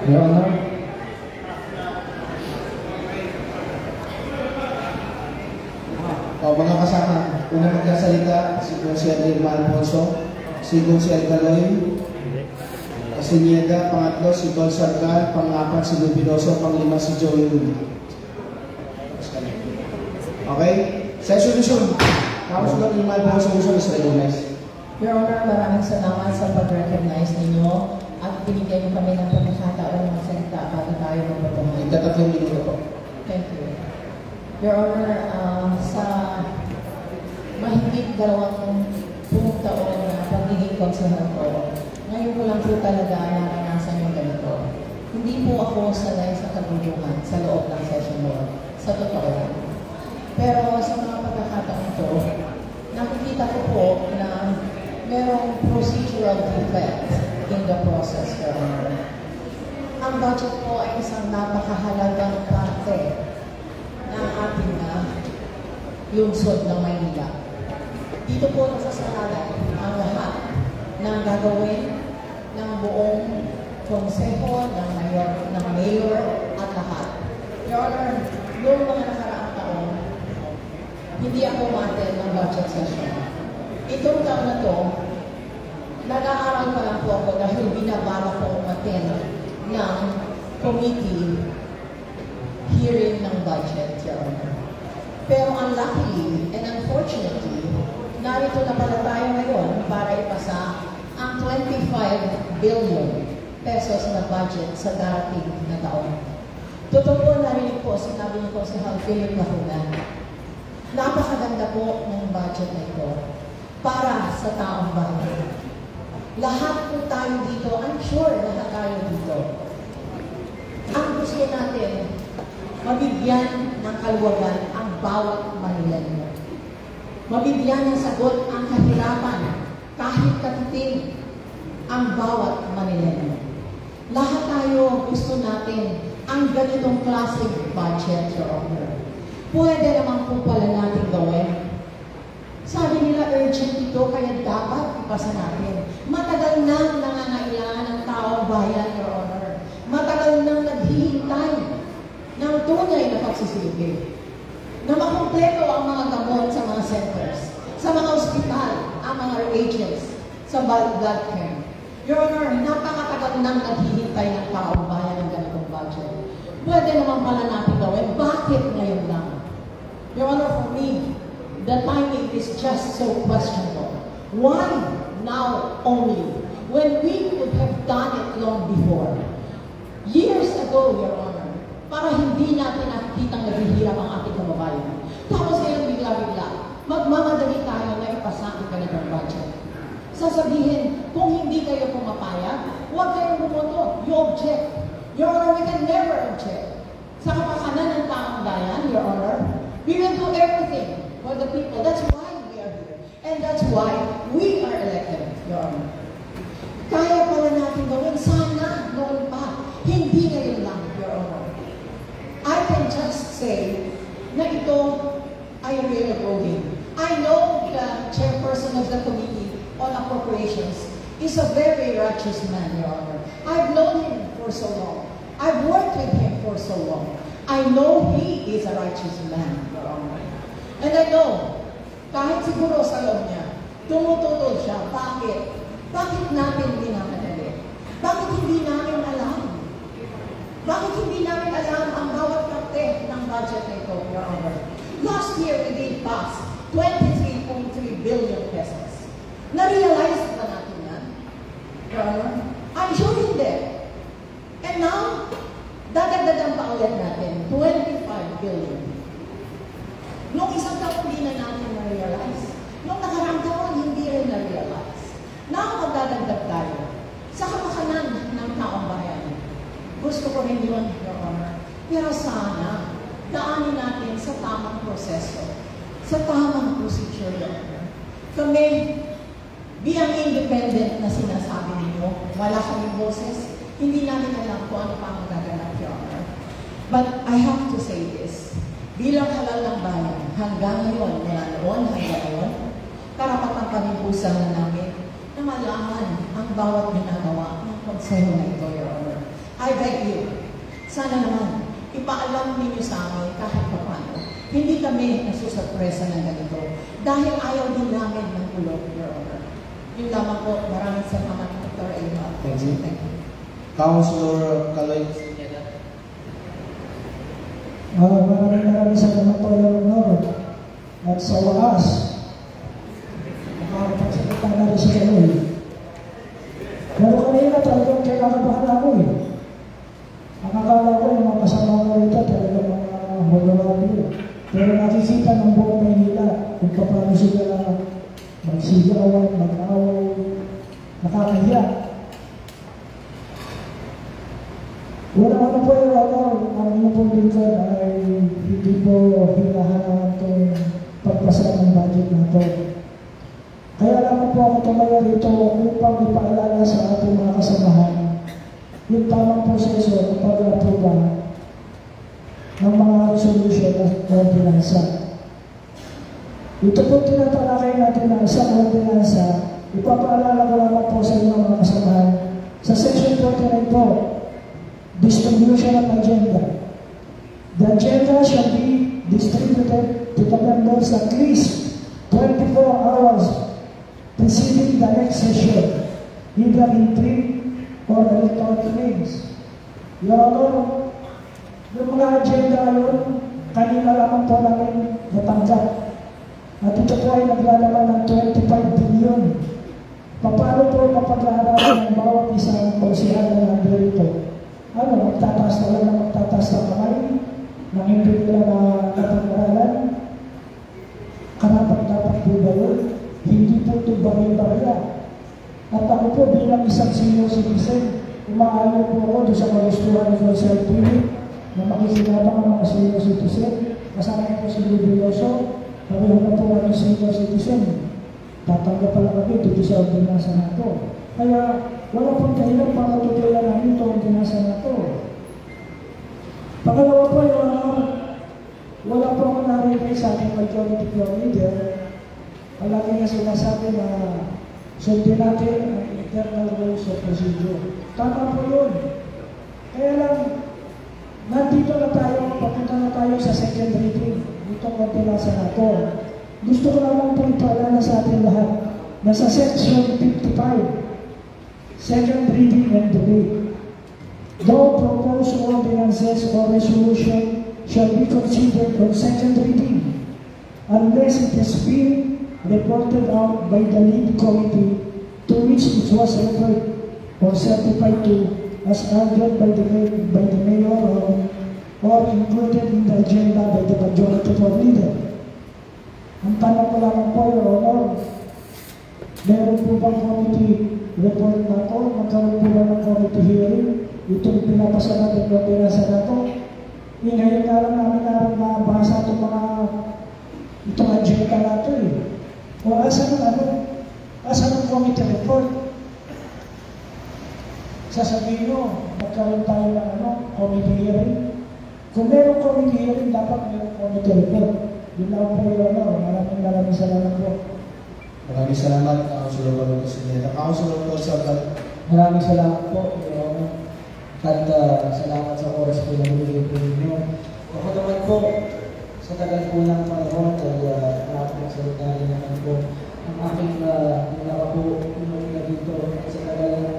Your Honor, mga kasama, unang magkasalita, si Consiel Irma Alfonso, si Consiel Galoy, si Niega, pangatlo, si Don Sargal, pang-apat, si Lubiloso, pang-lima, si Joey Luna. Okay? Session. Councilor Irma Alfonso, is recognized. Your Honor, maraming salamat sa pag-recognize ninyo at binigyan niyo kami ng pagkakataon ng magsalita bago tayo magpatungan. Ika-3 minuto po. Thank you. Your Honor, sa mahigit 20 taon na pagiging konsehal ko, ngayon ko lang po talaga naranasan yung ganito. Hindi po ako sanay sa pagtutulungan sa loob ng session mo. Sa totoo lang. Pero sa mga pagkakataon ito, nakikita ko po na merong procedural defect in the process. Ang budget po ay isang napakahalagang parte ng ating lungsod ng Maynila. Dito po nasasalalay ang lahat ng gagawin ng buong konseho, ng mayor at lahat. Your Honor, noong mga nakaraang taon, hindi ako umattend ng budget session. Itong taon na to, nag-aaral pa lang po ako dahil binabala ko umattend ng committee hearing ng budget, Your Honor. Pero unluckily and unfortunately, narito na pala tayo ngayon para ipasa ang 25 billion pesos na budget sa darating na taon. Totoo po, narinig po, sinabi niyo po si Philip Lahunan. Napakaganda po ng budget na ito para sa taong bayan. Lahat po tayo dito, I'm sure lahat tayo dito. Ang gusto natin, mabigyan ng kaluwagan ang bawat Manileño. Mabigyan ng sagot ang kahirapan, kahit katiting, ang bawat Manileño. Lahat tayo gusto natin ang ganitong klaseng budget, Your Honor. Pwede naman po pala natin gawin. Sabi nila urgent ito, kaya dapat ipasa natin. Matagal na nangangailangan ng taong bayan, Your Honor. Matagal nang naghihintay ng tunay na pagsisilbi. Na makumpleto ang mga gamot sa mga centers, sa mga ospital, ang mga agents, sa blood care. Your Honor, napakatagal nang naghihintay ng taong bayan ng ganitong budget. Pwede naman pala natin gawin. Bakit ngayon lang? Your Honor, for me, the timing is just so questionable. Why now only? When we could have done it long before. Years ago, Your Honor, para hindi natin nakikitang naghihirap ang ating kababayan. Tapos ngayon bigla-bigla, magmamadali tayo na ipasa ang ganitong budget. Sasabihin, kung hindi kayo pumapayag, huwag kayong bumoto. You object. Your Honor, we can never object. Sa kapakanan ng taong bayan, Your Honor, we will do everything for the people. That's why we are here. And that's why we are elected, Your Honor. Kaya pala natin gawin. Sana noon pa. Hindi ngayon lang, Your Honor. I can just say na ito ay railroading. I know the chairperson of the Committee on Appropriations is a very righteous man, Your Honor. I've known him for so long. I've worked with him for so long. I know he is a righteous man, Your Honor. And I know, kahit siguro sa loob niya, tumutulog siya. Bakit? Bakit natin minamadali? Bakit hindi namin alam? Bakit hindi namin alam ang bawat parte ng budget na ito, Your Honor? Last year, we did pass 23.3 billion pesos. Na-realize ba natin yan? Your Honor? I'm sure hindi. And now, dadagdagan pa ulit natin, 25 billion. Nung isang taon, hindi na natin na-realize. Nung nakaraang taon, hindi rin na-realize. Now, magdadagdag tayo sa kapakanan ng taong bayan. Gusto ko rin yun, Your Honor. Pero sana, daanin natin sa tamang proseso, sa tamang procedure, Your Honor. Kami, bilang independent na sinasabi ninyo, wala kaming boses, hindi namin alam kung ano pa ang magaganap, Your Honor. But I have to say this, bilang halal ng bayan, hanggang ngayon, mula noon hanggang ngayon, karapatang panibusan na namin na malaman ang bawat ginagawa ng konseho na ito, Your Honor. I beg you, sana naman, ipaalam ninyo sa amin kahit pa paano. Hindi kami nasusurpresa ng ganito dahil ayaw din namin ng ulog, Your Honor. Yun lamang po, maraming salamat, Dr. Elma. Thank you. Thank you. Councilor Kaloy. Maraming salamat po, Your Honor. At sa wakas, nakakapagsalita na rin si Kaloy. Pero kanina talagang kailangan ako eh. Nakakala ko yung mga kasama ko ito talagang mga magawali. Pero nakikita ng buong Maynila kung paano sila magsigawan, mag-away, nakakahiya. Wala ano po yung ang inyong pong lingkod ay hindi po hinahanap itong pagpasa ng budget na ito. Kaya naman po ako tumayo rito upang ipaalala sa ating mga kasamahan yung tamang proseso ng pag-aproba ng mga resolution ng ordinansa. Ito po tinatalakay natin na isang ordinansa, ipapaalala ko lamang po sa inyo mga kasamahan. Sa section 49 po, distribution of agenda. The agenda shall be distributed to the members at least 24 hours preceding the next session, either in print or electronic means. Your Honor, yung mga agenda yun, kanina lamang po namin natanggap. At ito po ay naglalaman ng 25 billion. Paano po mapag-aaralan ng bawat isang konsihan na nandito? Ano, magtataas na lang na magtataas na kamay nang hindi nila na napag-aralan? Karapat-dapat po ba yun? Hindi po ito bagay-bagay. At ako po bilang isang senior citizen, umaayon po ako doon sa kagustuhan ng Consel Philip na makikinabang ang mga senior citizen. Kasama po si Lubiloso, pareho na po kami senior citizen. Tatanggap pala kami dito sa ordinansa na ito. Kaya wala pong dahilan para tutulan namin ito ang ordinansa na ito. Pangalawa po yung wala po akong narinig sa ating majority floor leader. Palagi na sinasabi na sundin natin ang internal rules of procedure. Tama po yun. Kaya lang, nandito na tayo, papunta na tayo sa second reading. Itong ordinansa na ito. Gusto ko naman po ipaalala sa ating lahat na sa section 55, second reading and debate. No proposed ordinances or resolution shall be considered on second reading unless it has been reported out by the lead committee to which it was referred or certified to as argued by the mayor or included in the agenda by the majority floor leader. Ang tanong ko lamang po, Your Honor, meron po bang committee report na ito? Magkaroon po ba ng committee hearing? Itong pinapasa natin yung pinasa na ito? Ngayon nga lang namin nabasa itong mga itong agenda na ito eh. O asan ang committee report? Sasabihin nyo, magkaroon tayo ng committee hearing? Kung meron committee hearing, dapat meron committee report. Yun lang po yun, maraming salamat po. Maraming salamat, Councilor Balong Casineta. Councilor Balong, maraming salamat po, Your Honor. At salamat sa oras po na binigay po ninyo. Ako naman po, sa tagal po ng panahon, ay nakapagsalita rin naman po ang aking nila po na dito sa tagal ng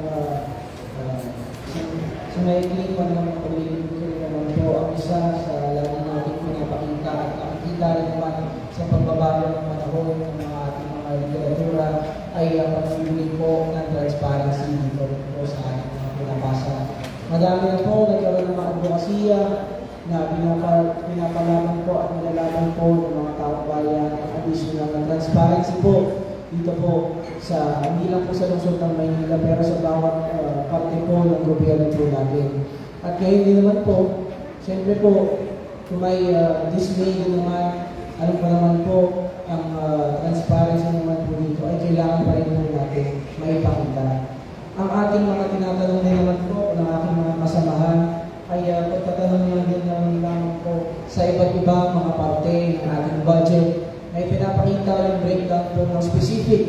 sa maikling panahon ko rin naman po ang isa sa lagi natin pinapakita at nakikita rin naman sa pagbabago ng panahon ng mga ating mga literatura ay pag-ibig po ng transparency dito po sa ating mga pinapasa. Madami na po nagkaroon ng mga advokasya na pinapalaman po at nilalaman po ng mga taong bayan ang additional na transparency po dito po sa, hindi lang po sa lungsod ng Maynila pero sa bawat parte po ng gobyerno po natin. At ngayon din naman po, siyempre po, kung may dismay din naman, alam pa naman po, ang transparency naman po dito ay kailangan pa rin po natin maipakita. Ang ating mga tinatanong din naman po ng aking mga kasamahan ay pagtatanong naman din naman po sa iba't ibang mga parte ng ating budget ay pinapakita yung breakdown po ng specific.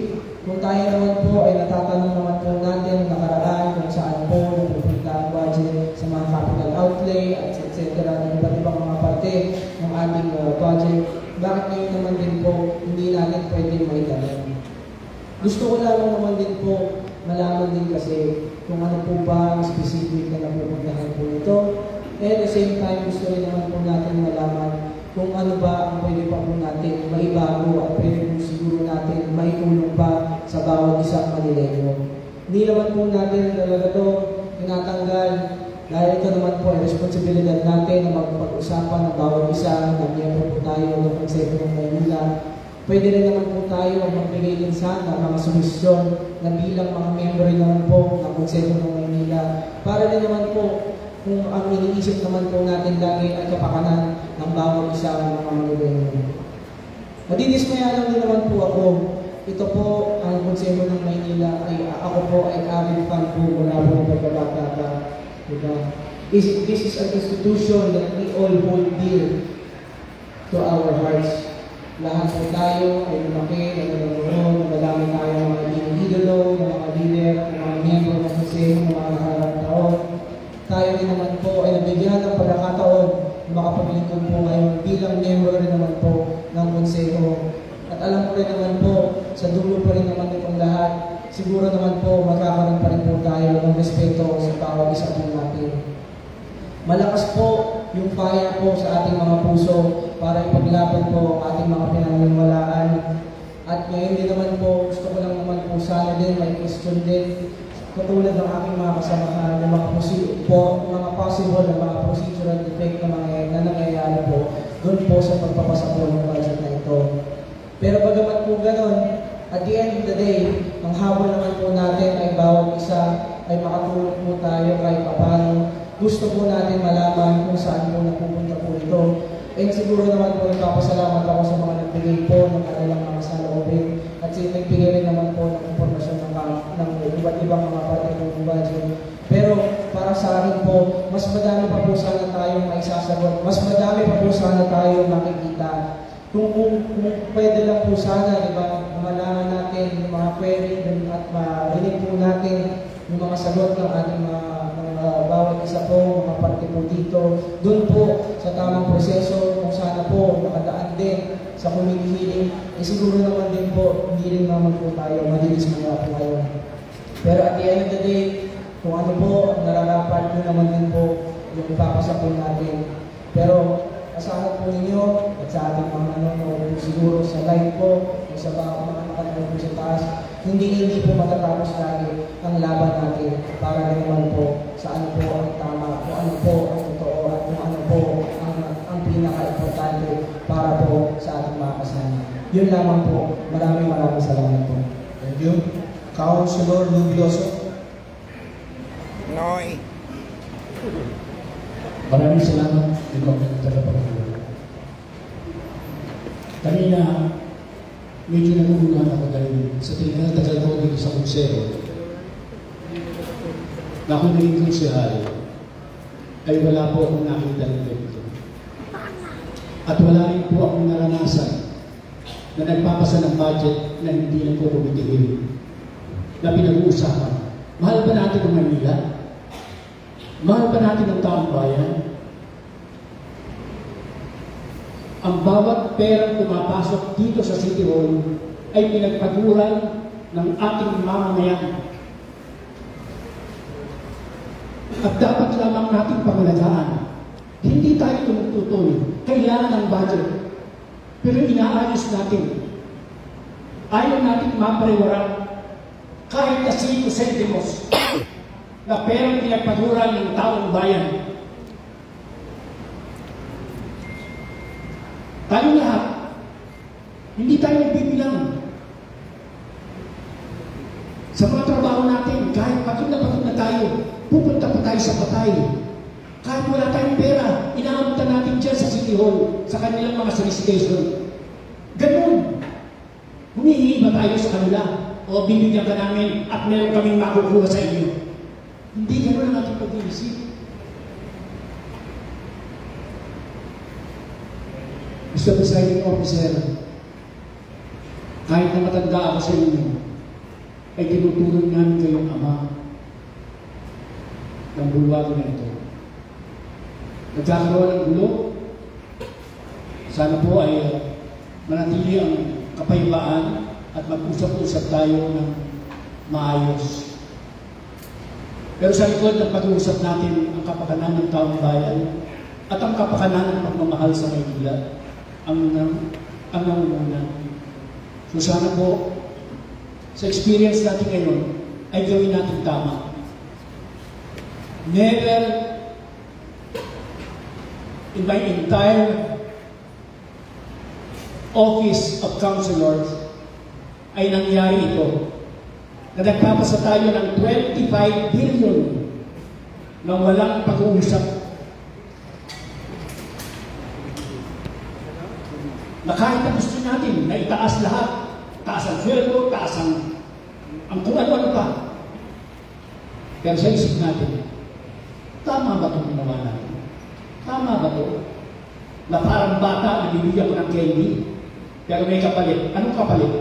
Kung tayo naman po ay natatanong naman po natin nakaraan kung saan po napupunta ang budget sa mga capital outlay at etc. ng iba't ibang mga parte ng ating budget, bakit ngayon naman din po hindi natin pwede maitanong? Gusto ko lang naman din po malaman din kasi kung ano po ba ang specific na napupuntahan po ito. And at the same time, gusto rin naman po natin malaman kung ano ba ang pwede pa po natin maibago at pwede po siguro natin maitulong pa sa bawat isang Manileño. Hindi naman po natin talaga ito tinatanggal dahil ito naman po ay responsibilidad natin na magpag-usapan ng bawat isa na miyembro po tayo ng Konseho ng Maynila. Pwede rin naman po tayo magbigay din sana mga solusyon na bilang mga miyembro naman po ng Konseho ng Maynila para rin naman po kung ang iniisip naman po natin lagi ay kapakanan ng bawat isa ng mga manggagayon. Madidismaya lang din naman po ako. Ito po ang Konseho ng Maynila ay ako po ay avid fan po mula po ng pagkabata. Diba? This is an institution that we all hold dear to our hearts. Lahat po tayo ay lumaki, ay nanonood, madami tayo mga idolo, mga leader, mga miyembro ng Konseho ng mga nakarang taon. Tayo din naman po ay nabigyan ng pagkakataon na makapaglingkod po ngayon bilang miyembro rin naman po ng Konseho. At alam ko rin naman po, sa dulo pa rin naman itong lahat, siguro naman po magkakaroon pa rin po tayo ng respeto sa bawat isa po natin. Malakas po yung fire po sa ating mga puso para ipaglaban po ang ating mga pinaniniwalaan. At ngayon din naman po, gusto ko lang naman po sana din, may question din, katulad ng aking mga kasamahan, ng mga possible na mga procedural defect na nangyayari po doon po sa pagpapasa po ng budget na ito. Pero bagamat po gano'n, at the end of the day, ang habol naman po natin ay bawat isa ay makatulong po tayo kahit paano. Gusto po natin malaman kung saan po napupunta po ito. And siguro naman po nagpapasalamat ako sa mga nagbigay po ng kanilang mga saloobin at nagbigay rin naman po ng impormasyon ng iba't ibang mga parte ng budget. Pero para sa akin po, mas madami pa po sana tayong maisasagot. Mas madami pa po sana tayong makikita. Kung pwede lang po sana, di ba, malaman natin yung mga query at marinig po natin yung mga sagot ng ating mga bawat isa po, mga parte po dito. Doon po sa tamang proseso, kung sana po nakadaan din sa committee hearing, siguro naman din po, hindi rin naman po tayo madilismaya po ngayon. Pero at the end of the day, kung ano po, nararapat nyo naman din po yung ipapasa po natin. Pero asahan po ninyo at sa ating mga nanonood siguro sa live po, sa mga nakanood po sa taas, hindi po matatapos lagi ang laban natin para rin naman po sa ano po ang tama, kung ano po ang totoo at kung ano po ang pinaka-importante para po sa ating mga kasama. Yun lamang po. Maraming salamat po. Thank you. Councilor Lubioso. Noy. Maraming salamat. Ikaw ang tagapagpapalala. Kanina, medyo nangungunan ako dahil sa tagal ko dito sa Konseho na kung naging konsehal ay wala po akong nakita ng ganito. At wala rin po akong naranasan na nagpapasa ng budget na hindi na po kumitihin na pinag-uusapan. Mahal ba natin ang Manila? Mahal ba natin ang taong bayan? Ang bawat perang pumapasok dito sa City Hall ay pinagpaguran ng ating mamamayan. At dapat lamang nating pangalagaan. Hindi tayo tumututol. Kailangan ng budget. Pero inaayos natin. Ayaw natin mapariwaran kahit na 5 sentimos na perang pinagpaguran ng taong bayan. Tayo lahat, hindi tayo nagbibilang. Sa mga trabaho natin, kahit pagod na tayo, pupunta pa tayo sa patay. Kahit wala tayong pera, inaabutan natin dyan sa City Hall, sa kanilang mga solicitation. Ganun. Humihingi ba tayo sa kanila? O bibigyan ka namin at meron kaming makukuha sa inyo? Hindi ganun ang ating pag-iisip. Mr. Presiding Officer, kahit na matanda ako sa inyo, ay tinutunan namin kayong ama ng bulwago na ito. Nagkakaroon ng gulo, sana po ay manatili ang kapayapaan at mag-usap-usap tayo ng maayos. Pero sa likod ng pag-uusap natin ang kapakanan ng taong bayan at ang kapakanan ng pagmamahal sa Maynila ang nangunguna. So sana po, sa experience natin ngayon, ay gawin natin tama. Never in my entire office of councilors ay nangyari ito. Na nagpapasa tayo ng 25 billion na walang pag-uusap. Na kahit na gusto natin na itaas lahat, taas ang sweldo, taas ang kung ano-ano pa. Pero sa isip natin, tama ba itong ginawa natin? Tama ba ito? Na parang bata, nabibigyan ko ng candy, pero may kapalit. Anong kapalit?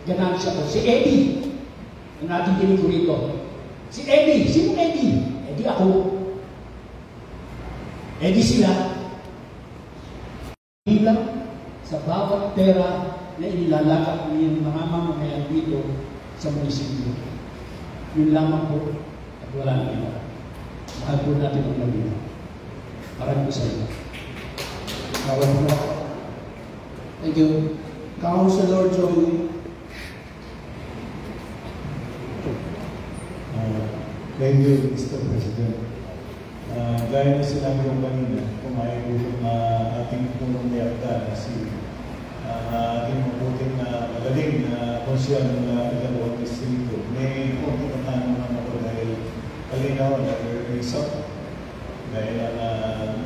Ganansya ko. Si Eddie. Ang ating tinig ko rito. Si Eddie. Sino Eddie? Eddie ako. Eddie sila. Bilang sa bawat pera na inilalakad ng mga mamamayan dito sa munisipyo. Yun lamang po at wala na iba. Mahal po natin ang Laguna. Maraming po sa inyo. Thank you. Councilor Joey. Thank you, Mr. President. Gaya na sinabi ko kanina, kumain ko yung ating punong niyakda na si ating mabuting na magaling na konsyal ng Ilawang Distrito. May konting katanungan ako dahil kalinaw na raise up dahil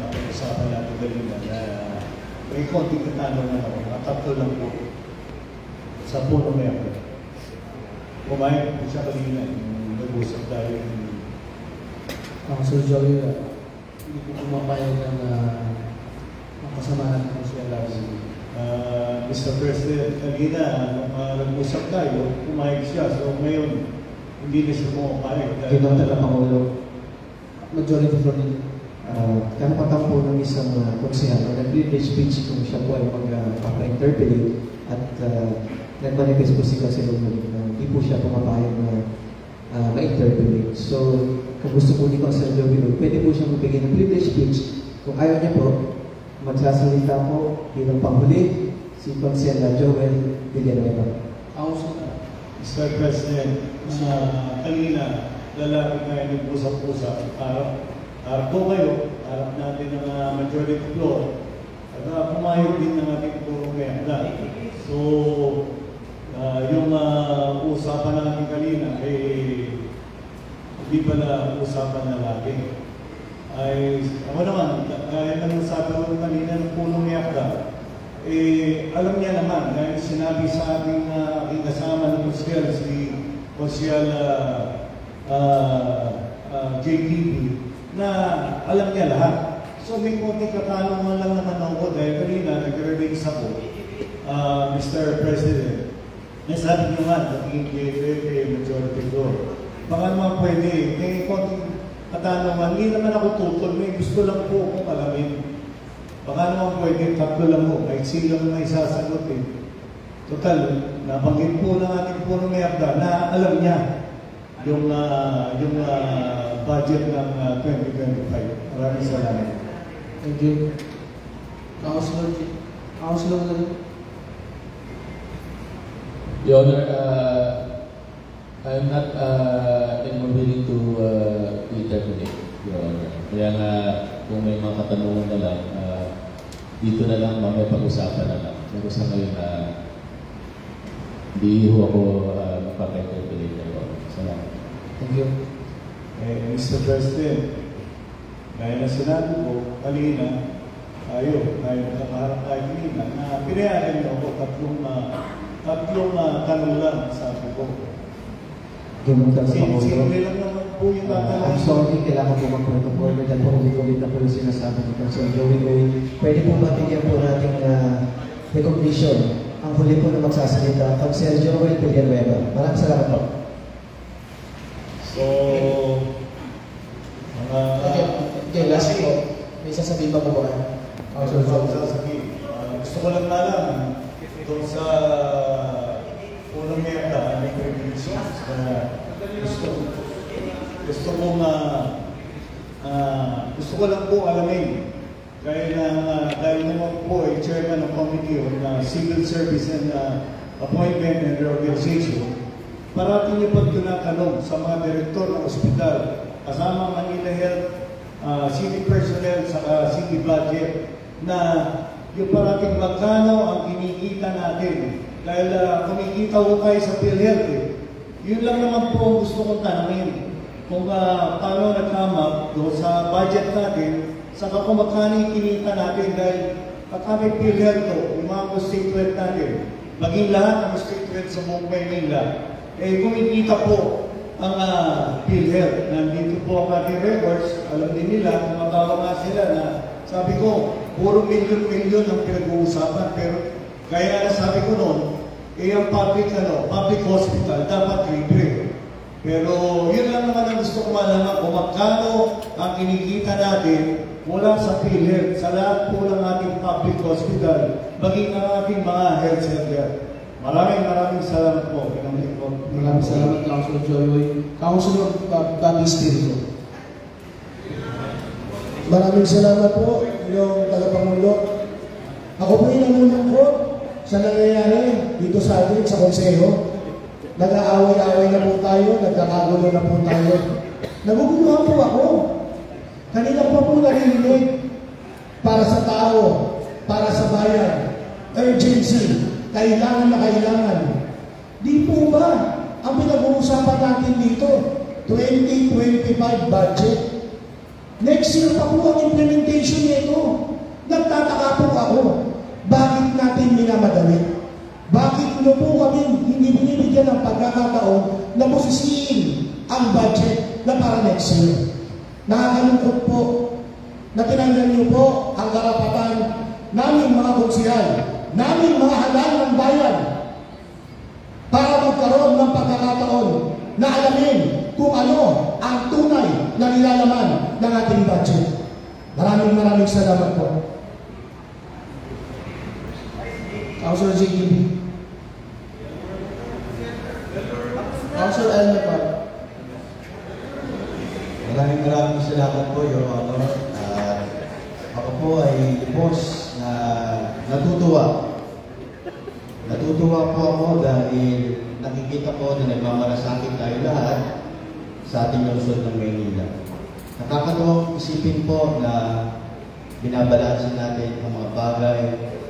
napag-usapan natin kanina na may konting katanungan ako. Tatlo lang po sa punong niyakda. Kumain ko siya kanina yung nag-usap tayo Councilor Joey, hindi ko pumapayag ng kasamahan ko siya lagi. Mr. President, kanina, nag-usap tayo, pumayag siya. So ngayon, hindi na siya pumapayag. Kinota na Pangulo. Majority floor din. Karapatan po ng isang konsehal na nag-privilege speech kung siya po ay mag-interpellate at nag-manifest po si Councilor Malik na hindi po siya pumapayag na ma-interpellate. So, kung gusto po ni Councilor Joey, pwede po siyang magbigay ng privilege speech. Kung ayaw niya po, magsasalita po bilang panghuli si Councilor Joel Villanueva. Mr. President, kanina, lalaki kayo nag-usap-usap. Harap po kayo, harap natin ng majority floor. At pumayag din ng ating purong kaya. So, yung usapan natin kanina, hindi pala usapan na lagi. Ako naman, kaya nang usapan ko kanina ng punong niyakda, alam niya naman, dahil sinabi sa ating kasama ng konsyal, si Konsyal JTB, na alam niya lahat. So may konting katanungan lang naman ako dahil kanina nag-release ako, Mr. President, nasabi niyo nga, naging kay majority floor. Baka naman pwede, may konting katanungan, hindi naman ako tutol, may gusto lang po akong alamin. Baka naman pwede, tatlo lang po, kahit sila may sasagot eh. Total, nabanggit po ng ating punong niyakda na alam niya yung budget ng 2025. Maraming salamat. Thank you. Councilor Your Honor, I'm not willing to interpolate, Your Honor. Kaya nga, kung may mga katanungan na lang, dito na lang, may pag-usapan na lang. Pero sa ngayon, hindi ho ako magpapa-interpolate, Your Honor. Salamat. Thank you. Mr. President, gaya na sinabi ko, kanina, tayo nakaharap tayo kanina, na pinayagan niyo ako tatlong tanong lang, sabi ko. Sino lang naman po yung tatanong? I'm sorry, kailangan po mag-protocol dahil po ulit na po yung sinasabi ni Councilor Joey. Pwede po ba bigyan po nating recognition ang huli po na magsasalita, Councilor Joel Villanueva. Maraming salamat po. So, okay, last po. May sasabihin pa po ba? Gusto ko lang malaman doon sa unang miyakda, may predictions na gusto ko lang po alamin dahil naman po ay chairman ng committee on civil service and appointment and reorganization. Parating niyo pag tinatanong sa mga direktor ng ospital, kasama Manila Health, city personnel, saka city budget, na yung parating magkano ang kinikita natin. Dahil kumikita ko tayo sa PhilHealth eh. Yun lang naman po ang gusto kong tanongin. kung paano nag-come doon sa budget natin, saka kung magkano kinita natin dahil pagka PhilHealth to, yung mga constituent natin, maging lahat ng constituent sa buong Maynila, kumikita po ang PhilHealth. Nandito po ang ating records, alam din nila, kumatawa nga sila na sabi ko, puro milyon-milyon ang pinag-uusapan, pero kaya sabi ko noon, ang public hospital dapat libre. Pero yun lang naman ang gusto ko malaman kung magkano ang kinikita natin mula sa PhilHealth, sa lahat po ng ating public hospital, maging ang ating mga health center. Maraming salamat po. Maraming salamat, Councilor Joyoy. Councilor Bobby Spirito. Maraming salamat po, yung tagapangulo. Ako po yung nanulungkot sa nangyayari dito sa atin sa konseho. Nag-aaway-aaway na po tayo, nagkakagulo na po tayo. Naguguluhan po ako. Kanina pa po narinig para sa tao, para sa bayan, urgency, kailangan na kailangan. Di po ba ang pinag-uusapan natin dito, 2025 budget? Next year pa po ang implementation nito. Nagtataka po ako, bakit natin minamadali? Bakit nyo po kami hindi binibigyan ng pagkakataon na posisiin ang budget na para next year? Nakakalungkot po na tinanggal nyo po ang karapatan namin mga konsihal, namin mga halal ng bayan para magkaroon ng pagkakataon na alamin kung ano ang tunay na nilalaman ng ating budget. Maraming salamat po. Councilor JDB. Councilor Elmer pa. Maraming salamat po, Your Honor. Ako po ay boss na natutuwa. Natutuwa po ako dahil nakikita ko na nagmamalasakit tayo lahat sa ating lungsod ng Maynila. Nakakatuwang isipin po na binabalansin natin ang mga bagay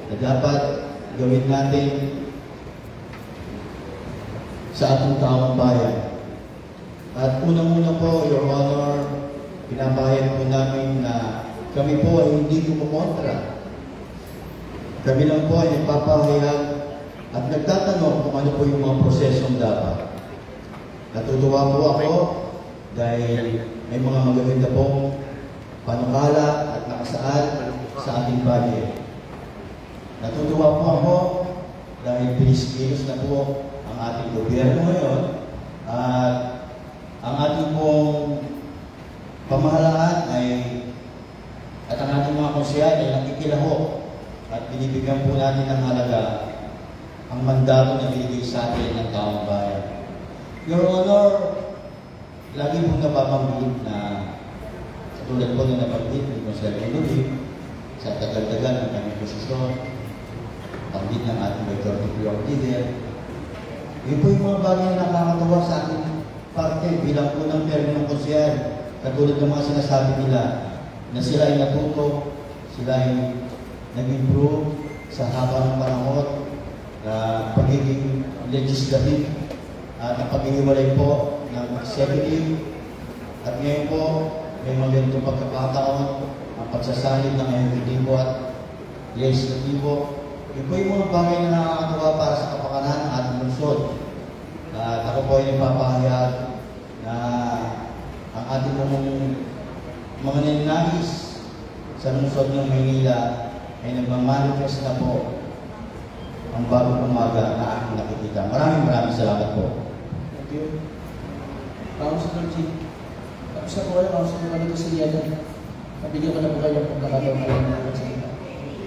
na dapat gawin natin sa ating taong bayan. At unang-una po, Your Honor, pinapayan po namin na kami po ay hindi kumontra. Kami lang po ay nagpapahayag at nagtatanong kung ano po yung mga prosesong dapat. Natutuwa po ako dahil may mga magaganda pong panukala at nakasaad sa ating budget. Natutuwa po ako dahil pinis-kilos na po ang ating gobyerno ngayon at ang ating pong pamahalaan at ang ating mga konsehal ay nakikilaho at binibigyan po natin ng halaga ang mandato na binigay sa atin ng taong bayan. Your Honor, lagi pong nababanggit na katulad po na nabanggit ni Consul Elubi sa tagal-tagal ng kanyang posisyon, banggit ng ating Dr. Ortiz. Yun po yung mga bagay na nakakatawa sa ating parte bilang unang termo ng konsehal, katulad ng mga sinasabi nila na sila ay natuto, sila ay nag-improve sa haba ng panahon na pagiging legislative at ang pag-iwalay po ng executive. At ngayon po, may mga ganitong pagkakataon ang pagsasalin ng executive at legislatibo. Yun po yung mga bagay na nakakatawa para sa kapakanan ng ating lungsod. At ako po ay nagpapahayag na ang ating mga ninanais sa lungsod ng Maynila ay nagmamanifest na po ang bagong umaga na aking nakikita. Maraming salamat po. Thank you. Councilor G. Tapos na po kayo, Councilor Manito Siliano. Nabigyan ko na po kayo ng pagkakataon na lang ng salita.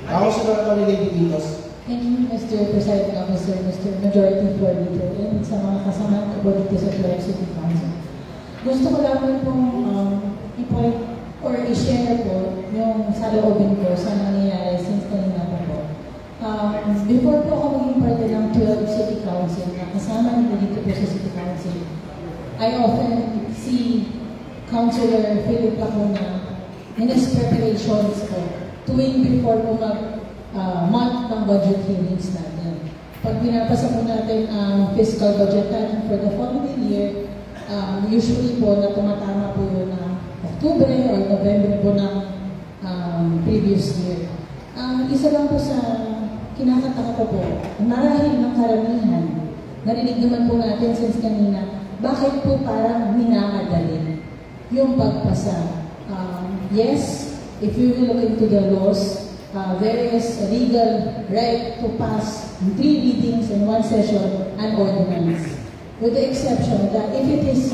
Councilor Lady Ditos. Thank you, Mr. Presiding Officer, Mr. Majority Floor Leader, and sa mga kasama ko dito sa Clark City Council. Gusto ko lamang pong i-point or i-share po yung saloobin ko sa nangyayari since kanina pa po. Before po ako maging parte ng 12 City Council, na kasama nila dito po sa City Council, I often see Councilor Philip Lacuna in his preparations po, tuwing before po month ng budget hearings natin. Pag binabasa po natin ang fiscal budget natin for the following year, Usually po na tumatama po yun na October or November po ng previous year. Isa lang po sa kinakataka ko po, marahil ng karamihan, narinig naman po natin since kanina, bakit po parang minamadali yung pagpasa? Yes, if you will look into the laws, there is a legal right to pass in 3 readings in 1 session an ordinance. With the exception that if it is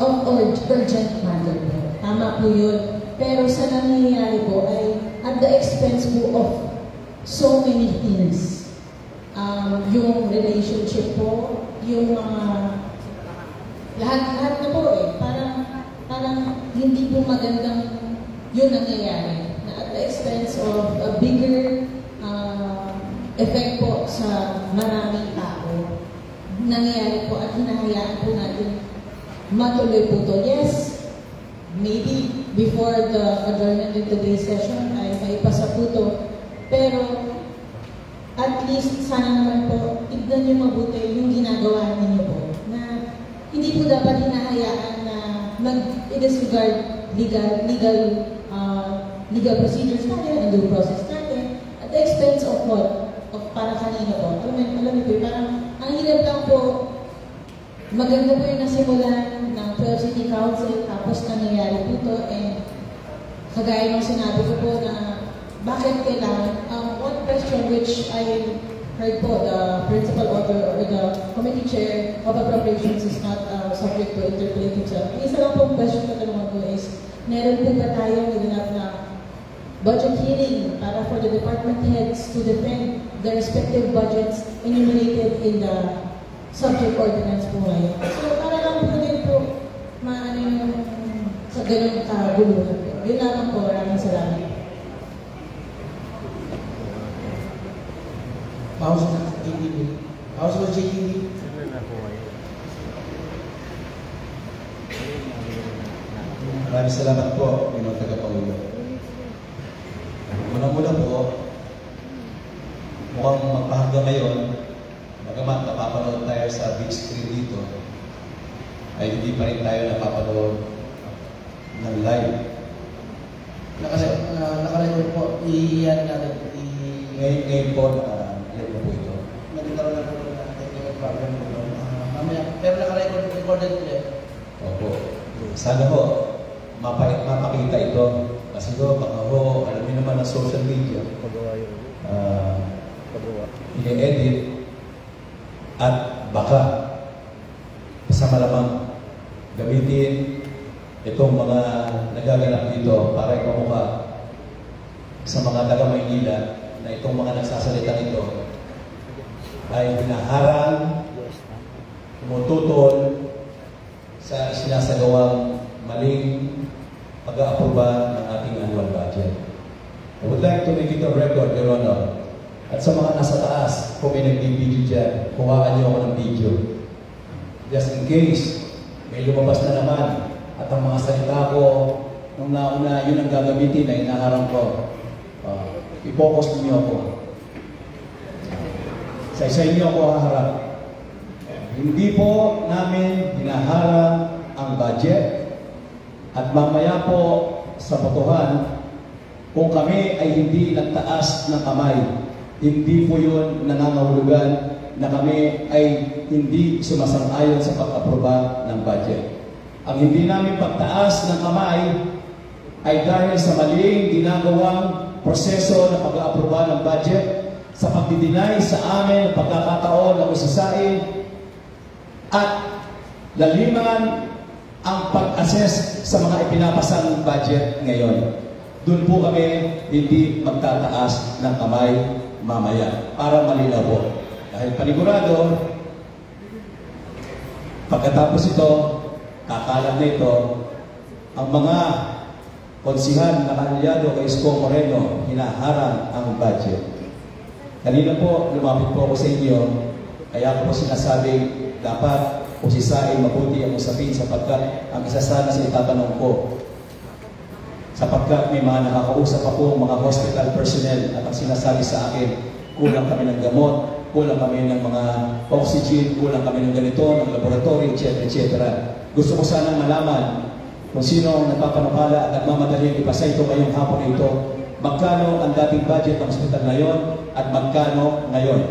of urgent matter po, tama po yun. Pero sa nangyayari po ay at the expense po of so many things. Yung relationship po, yung mga lahat na po parang hindi po magandang yun nangyayari. Na at the expense of a bigger effect po sa maraming tao. Nangyayari po at hinahayaan po natin matuloy po to. Yes, maybe before the adjournment in today's session ay maipasa po to. Pero at least sana naman po tignan niyo mabuti yung ginagawa ninyo po. Na hindi po dapat hinahayaan na mag-disregard legal procedures natin and due process natin at the expense of what? Of para kanina po. Alam niyo po, parang ang hirap lang po, maganda po yung nasimulan ng 12 City Council, tapos nangyayari po ito, and kagaya ng sinabi ko po na bakit kailangan, one question which I heard po, the principal author or the committee chair of appropriations is not subject to interpolate himself. Isa lang po question na tanong ko is, meron po ba tayong ginanap na budget hearing para for the department heads to defend the respective budgets enumerated in the subject ordinance po ngayon. So, para lang po din po maano yung sa ganun kaguluhan po. Yun naman po, maraming salamat. Pause na JTV. Pause na JTV. Maraming salamat po, Pinoy Tagapangulo. Muna po, mukhang magpahanggang ngayon, bagamat napapanood tayo sa big screen dito, ay hindi pa rin tayo napapanood ng live. Nakarecord po, iyan natin. Ngayon po, live na po ito. Nagkaroon na po ng technical problem po. Mamaya, pero nakarecorded ulit. Opo. Sana po, mapakita ito. Kasi do, baka ho, alam niyo naman ang social media. Ine-edit at baka sa malamang gamitin itong mga nagaganap dito para ipamukha sa mga taga-Maynila na itong mga nagsasalita nito ay hinaharang, tumututol sa sinasagawang maling pag-aaproba ng ating annual budget. I would like to make it a record, Your Honor. At sa mga nasa taas, kung may nag-video dyan, kuhaan niyo ako ng video. Just in case, may lumabas na naman at ang mga salita ko, nung nauna, yun ang gagamitin na inaharang ko. I-focus niyo ako. Sa isa niyo ako haharap. Hindi po namin hinaharang ang budget. At mamaya po sa botohan, kung kami ay hindi nagtaas ng kamay, hindi po yun nangangahulugan na kami ay hindi sumasang-ayon sa pag-aproba ng budget. Ang hindi namin pagtaas ng kamay ay dahil sa maling ginagawang proseso ng pag-aproba ng budget, sa pagdidinay sa amin ng pagkakataon na usasain, at laliman ang pag-assess sa mga ipinapasang budget ngayon. Doon po kami hindi magtataas ng kamay mamaya para malinaw po. Dahil panigurado, pagkatapos ito, kakalat na ito, ang mga konsihan na kanyado kay Isko Moreno, hinaharang ang budget. Kanina po, lumapit po ako sa inyo, kaya ako po sinasabing dapat usisain mabuti ang usapin sapagkat ang isa sana sa itatanong ko, sapagkat may mga nakakausap ako mga hospital personnel at ang sinasabi sa akin, kulang kami ng gamot, kulang kami ng mga oxygen, kulang kami ng ganito, ng laboratory, etc. etc. Gusto ko sanang malaman kung sino ang nagpapanukala at nagmamadaling ipasa ito ngayong hapon na ito, magkano ang dating budget ng hospital ngayon at magkano ngayon.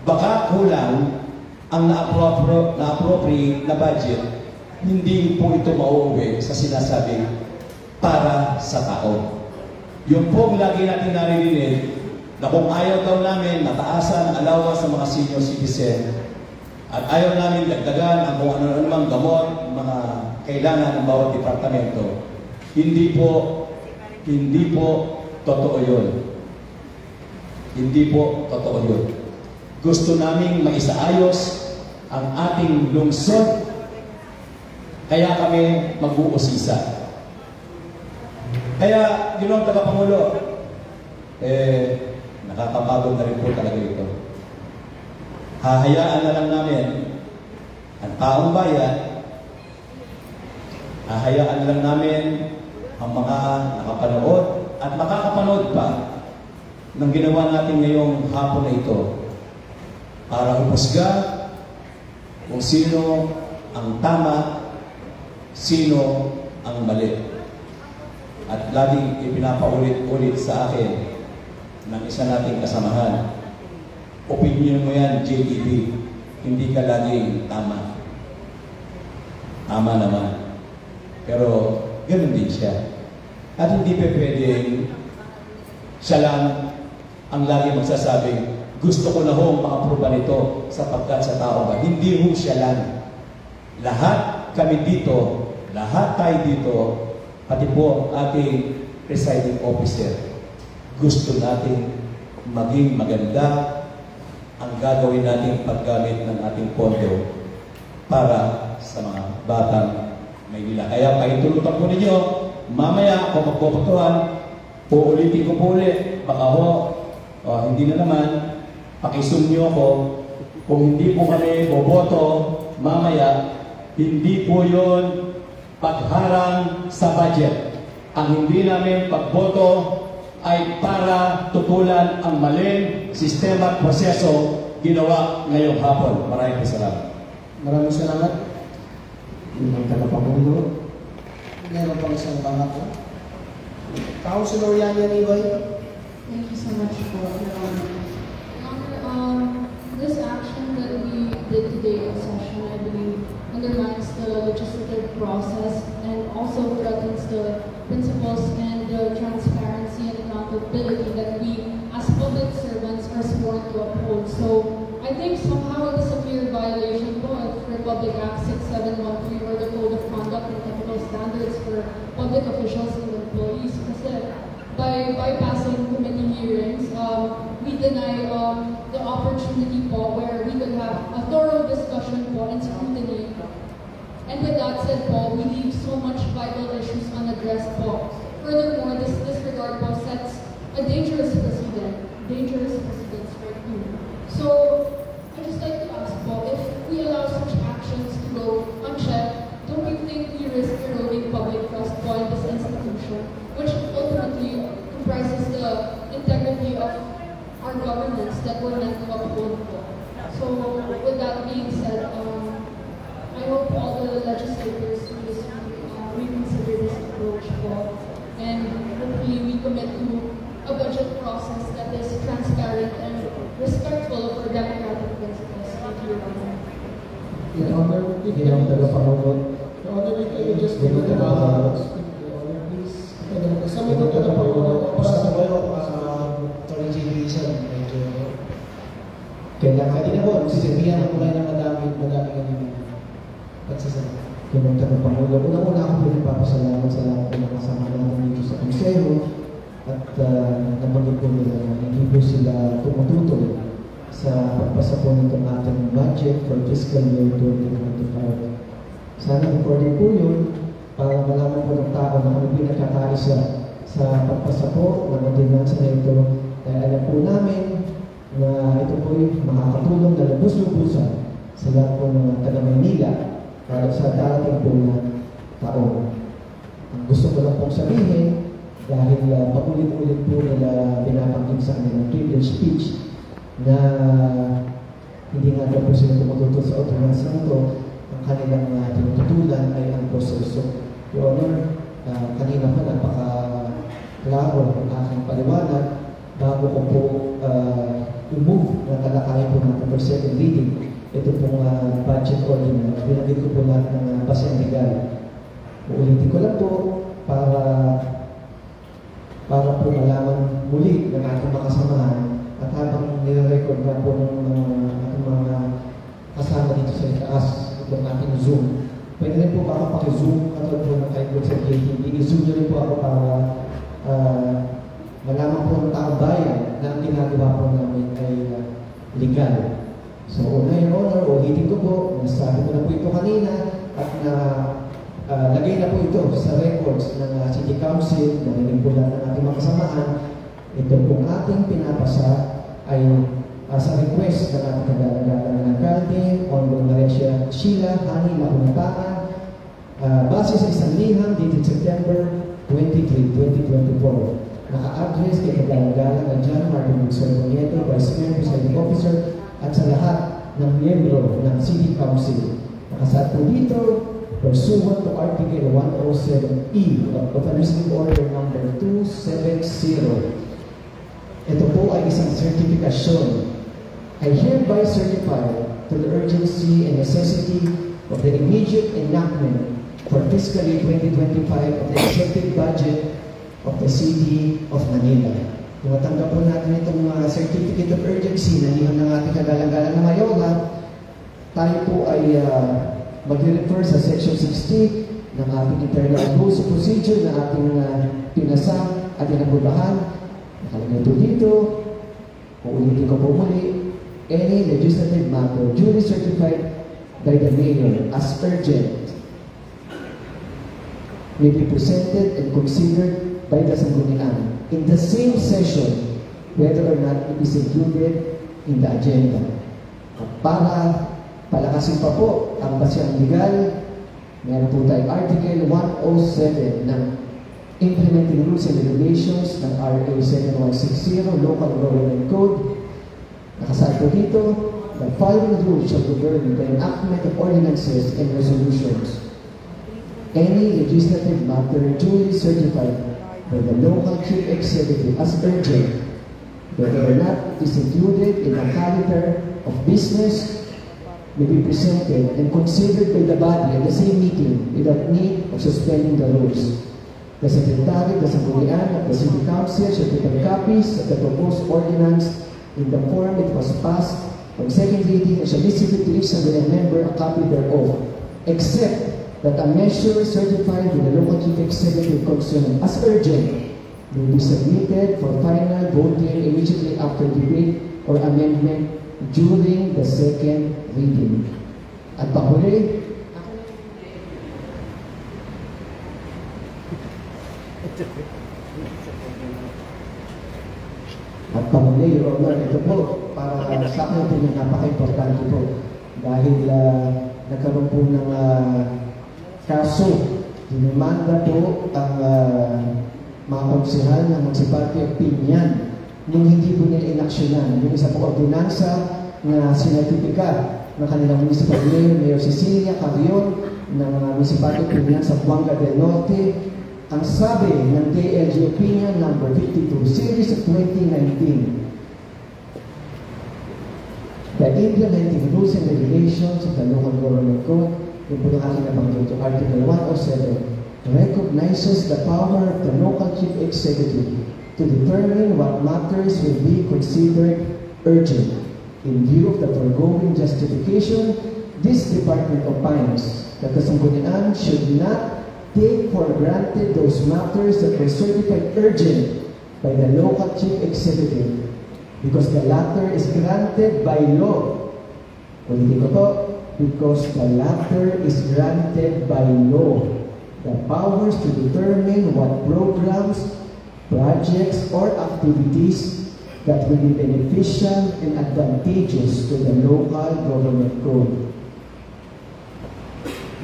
Baka kulang ang na-appropriate na budget, hindi po ito mauuwi sa sinasabing para sa tao. Yung pong lagi natin naririnig na kung ayaw daw namin nataasan ang allowance sa mga senior citizen at ayaw namin dagdagan ang kung ano-ano mang gamot, mga kailangan ng bawat departamento, hindi po totoo yun. Hindi po totoo yun. Gusto naming maisaayos ang ating lungsod, kaya kami mag-uusisa. Kaya, yun ang tagapangulo, nakakapagod na rin po talaga ito. Hahayaan na lang namin ang taong bayan, hahayaan na lang namin ang mga nakapanood at makakapanood pa ng ginawa natin ngayong hapon na ito para humusga kung sino ang tama, sino ang mali. At laging ipinapaulit-ulit sa akin ng isa nating kasamahan, opinion mo yan, JDB, hindi ka laging tama. Tama naman. Pero ganoon din siya. At hindi pa pwedeng siya lang ang lagi magsasabing, gusto ko na hong makaproba nito sapagkat sa tao ba. Hindi ho siya lang. Lahat kami dito, lahat tayo dito, pati po ating presiding officer, gusto natin maging maganda ang gagawin nating paggamit ng ating pondo para sa mga batang Maynila. Kaya paintulutan po ninyo, mamaya kung magpuputuhan, uulitin ko po ulit, baka hindi na naman, pakisum nyo ko, kung hindi po kami boboto, mamaya, hindi po yun pagharang sa budget. Ang hindi namin pagboto ay para tutulan ang maling sistema at proseso ginawa ngayong hapon. Maraming salamat. Maraming salamat. Yung tagapangulo. Meron pang isang pangako. Councilor Yanya Niboy. Thank you so much for this action that we did today in session, I believe, undermines the legislative process and also threatens the principles and the transparency and accountability that we as public servants are sworn to uphold. So I think somehow it is a clear violation of Republic Act 6713 or the Code of Conduct and Ethical Standards for public officials and employees. Kasi by bypassing committee hearings, we deny the opportunity po where we could have a thorough discussion po and scrutiny. And with that said po, we leave so much vital issues unaddressed po. Furthermore, this disregard po sets a dangerous precedent right here. So, I'd just like to ask po, if we allow such actions to go unchecked, don't you think we risk eroding public trust po in this institution, which ultimately comprises the integrity of our governance that we're meant to uphold po. So, with that being said, I hope all the legislators in this reconsider this approach po, and hopefully we commit to a budget process that is transparent and respectful of our democratic principles. Thank you, Your Honor. Your Honor, Your Honor, Your Honor, you just give it about please. Sa minuto na po yung basta po yung Attorney J.B. medyo kailangan kanina po, sisirbihan na po kayo ng madaming pagsasalita. Kung tagapangulo, una-una ako pinagpapasalamat sa lahat ng mga kasama natin dito sa konseho at nabanggit po nila na hindi po sila tumututoy sa pagpasa po nitong ating budget for fiscal year 2025. Sana recorded po yun para malaman po ng tao na kami pinagkakaisa sa pagpasa po ng ordinansa na ito. Dahil alam po namin na ito po ay makakatulong na lubos-lubusan sa lahat po ng taga-Maynila para sa darating po na taon. Ang gusto ko lang pong sabihin, dahil paulit-ulit po nila binabanggit sa kanilang previous speech na hindi nga daw po sila tumututo sa ordinansa nito. Ang kanilang tinututulan ay ang proseso. Your Honor, kanina pa napaka-klaro ang aking paliwanag bago ko po i-move na talakayan po natin for second reading. Ito pong budget ordinance. Binagin ko po lahat ng basehan legal. Uulitin ko lang po para po malaman muli ng ating makasamahan at habang nire-record na po ng mga kasama dito sa itaas ng ating Zoom. Pwede rin po ba ako paki-Zoom katulad po ng kahit po sa JTV. I-Zoom nyo rin po ako para malaman po ng taong bayan na ang ginagawa po namin ay legal. So, una Your Honor, ulitin ko po, nasabi ko na po ito kanina at lagay na po ito sa records ng City Council, narinig po lahat ng ating mga kasamahan. Ito pong ating pinapasa ay sa request ng ating kagalagang ng Alcalde, Honorable Maria Sheila Hani Mapuntahan, base sa isang liham dated September 23, 2024. Naka-address kay kagalagang ng John Martin Buxer Nieto, Vice Mayor, Presiding Officer, at sa lahat ng miyembro ng City Council. Nakasaad po dito, pursuant to Article 107E of Administrative Order Number 270. Ito po ay isang sertifikasyon. I hereby certify to the urgency and necessity of the immediate enactment for fiscal year 2025 of the executive budget of the City of Manila. Tumatanggap po natin itong certificate of urgency na liham ng ating kagalang-galang na Mayola. Tayo po ay mag-refer sa Section 60 ng ating internal rules of procedure na ating pinasa at inaprobahan. Nakalagay ito dito. Uulitin ko po muli. Any legislative matter duly certified by the Mayor as urgent may be presented and considered by the Sangguniang in the same session whether or not it is included in the agenda. Para palakasin pa po ang basehang legal, meron po tayong Article 107 ng Implementing Rules and Regulations ng RA 7160 Local Government Code. Nakasaad po dito, the following rules shall govern the enactment of ordinances and resolutions. Any legislative matter duly certified by the local chief executive as urgent, whether or not it is included in the calendar of business, may be presented and considered by the body at the same meeting without need of suspending the rules. The Secretary, the Sangguniang of the City Council shall prepare copies of the proposed ordinance in the form it was passed on second reading and shall distribute to each Sangguniang member a copy thereof, except that a measure certified by the local chief executive concerned as urgent will be submitted for final voting immediately after debate or amendment during the second reading. At panghuli, Your Honor, ito po, para sa akin po yung napaka-importante po dahil nagkaroon po ng kaso, dinimanda po ang mga konsehal ng Municipality of Piñan nung hindi po nila inaksyonan. Yung isa po ordinansa na sinertipika ng kanilang municipal Mayor Cecilia Carrion ng Municipality of Piñan sa Buanga del Norte. Ang sabi ng DLG Opinion number 52, Series of 2019, the implementing rules and regulations of the local government code, yung po yung aking nabanggit, Article 107, recognizes the power of the local chief executive to determine what matters will be considered urgent. In view of the foregoing justification, this department opines that the Sangguniang should not take for granted those matters that were certified urgent by the local chief executive because the latter is granted by law. Ulitin ko to, because the latter is granted by law the powers to determine what programs, projects, or activities that will be beneficial and advantageous to the local government code.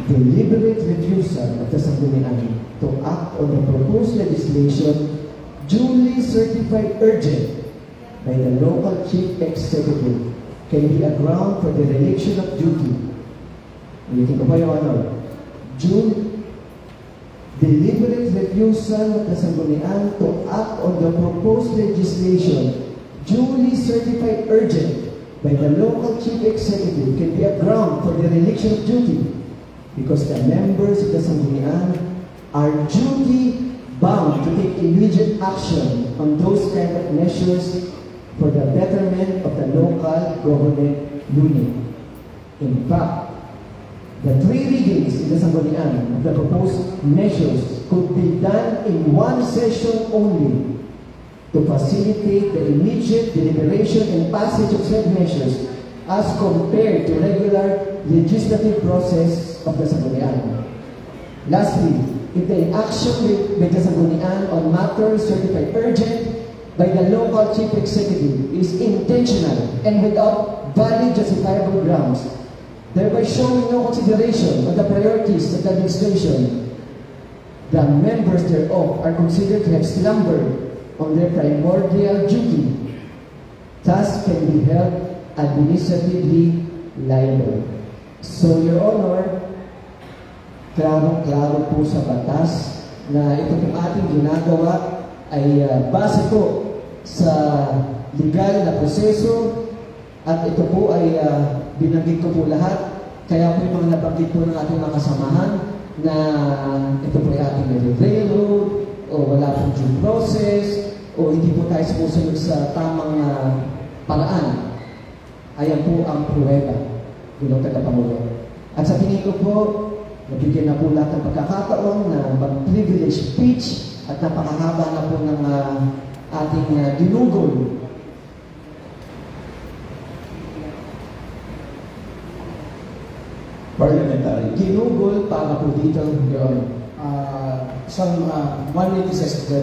Deliberate refusal of the Sangguniang to act on the proposed legislation duly certified urgent by the local chief executive can be a ground for the dereliction of duty. Ulitin ko po, Your Honor. June, deliberate refusal of the Sangguniang to act on the proposed legislation duly certified urgent by the local chief executive can be a ground for the dereliction of duty because the members of the Sangguniang are duty bound to take immediate action on those kind of measures for the betterment of the local government unit. In fact, the 3 readings in the Sangguniang of the proposed measures could be done in one session only to facilitate the immediate deliberation and passage of said measures as compared to regular legislative process of the Sangguniang. Lastly, if the inaction by the Sangguniang on matters certified urgent by the local chief executive is intentional and without valid justifiable grounds, thereby showing no consideration of the priorities of the administration, the members thereof are considered to have slumbered on their primordial duty, thus can be held administratively liable. So, Your Honor, klarong-klaro po sa batas na ito pong ating ginagawa ay base po sa legal na proseso at ito po ay binanggit ko po lahat. Kaya po yung mga nabanggit po ng ating mga kasamahan na ito po ay ating railroad o wala pong due process o hindi po tayo sumusunod sa tamang paraan. Ayan po ang pruweba ng tagapangulo. At sa tingin ko po, nabigyan na po lahat ng pagkakataon na mag-privilege speech at napakahaba na po ng ating ginugol. Parliamentary. Ginugol para po dito, Your Honor. Some 1 minute is the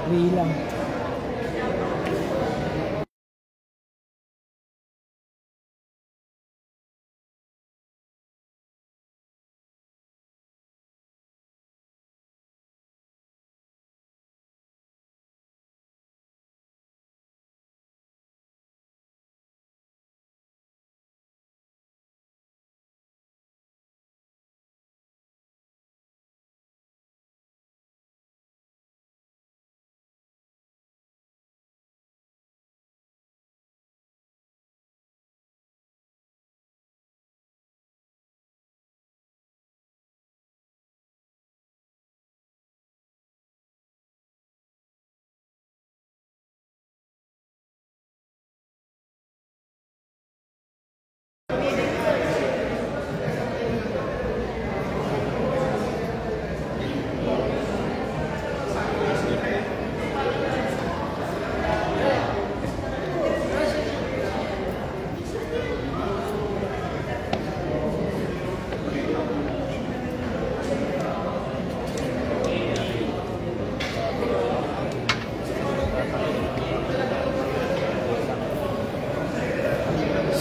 Bilang.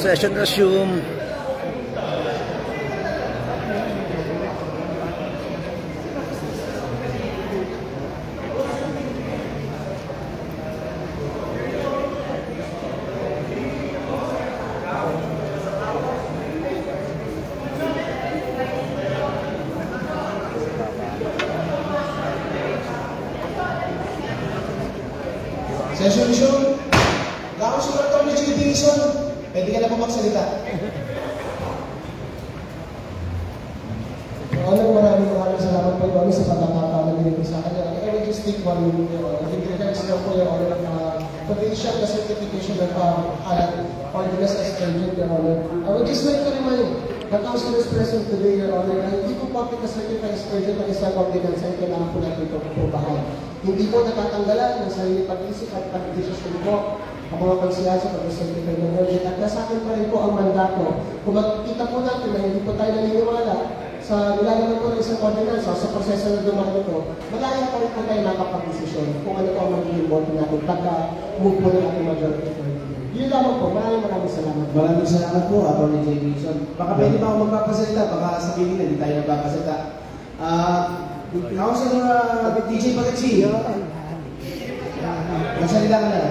Session resume. Session resume. Councilor Tony G. Dixon, pwede ka na po magsalita. Maraming salamat po kami sa pagkakataon nito sa kanya. I will just take 1 minute. I think regards lang po yung honor ng potential na certification ng ordinance as urgent, Your Honor. I would just like to remind the council is present today, Your Honor, na hindi po public na certify as urgent ang isang ordinance ay kailangan po natin ito pupahan. Hindi po natatanggalan ng sarili pag-isip at pag-desisyon po ang mga konsyasa pag-certify ng urgent. At nasa akin pa rin po ang mandato. Kung makikita po natin na hindi po tayo naniniwala sa nilalaman po ng isang ordinance sa proseso na dumaan ito, malaya pa rin po tayo nakapag-desisyon kung ano po ang magiging boto natin pagka-move po ng ating majority. Yun lamang po. Maraming salamat. Maraming salamat po, Atty. J. Dixon. Baka pwede pa ako magpapasalita, baka sabihin na hindi tayo magpapasalita. Councilor DJ Bagatsi, magsalita ka na.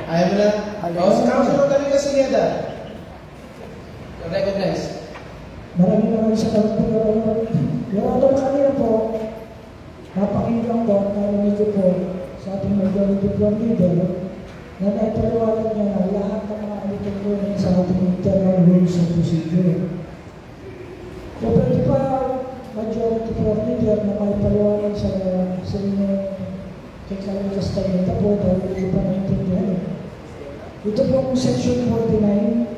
Ayaw mo na? Councilor David Casileda. Recognize. Maraming salamat po. Yung auto kanina po, napakinggan ko at narinig ko po sa ating majority floor leader na naipaliwanag niya na lahat ng mga alitutunan sa ating internal rules and procedure. So, pwede pa majority floor leader na maipaliwanag sa inyo kay Carlo Castaneda po dahil hindi pa naintindihan. Ito po ang section 49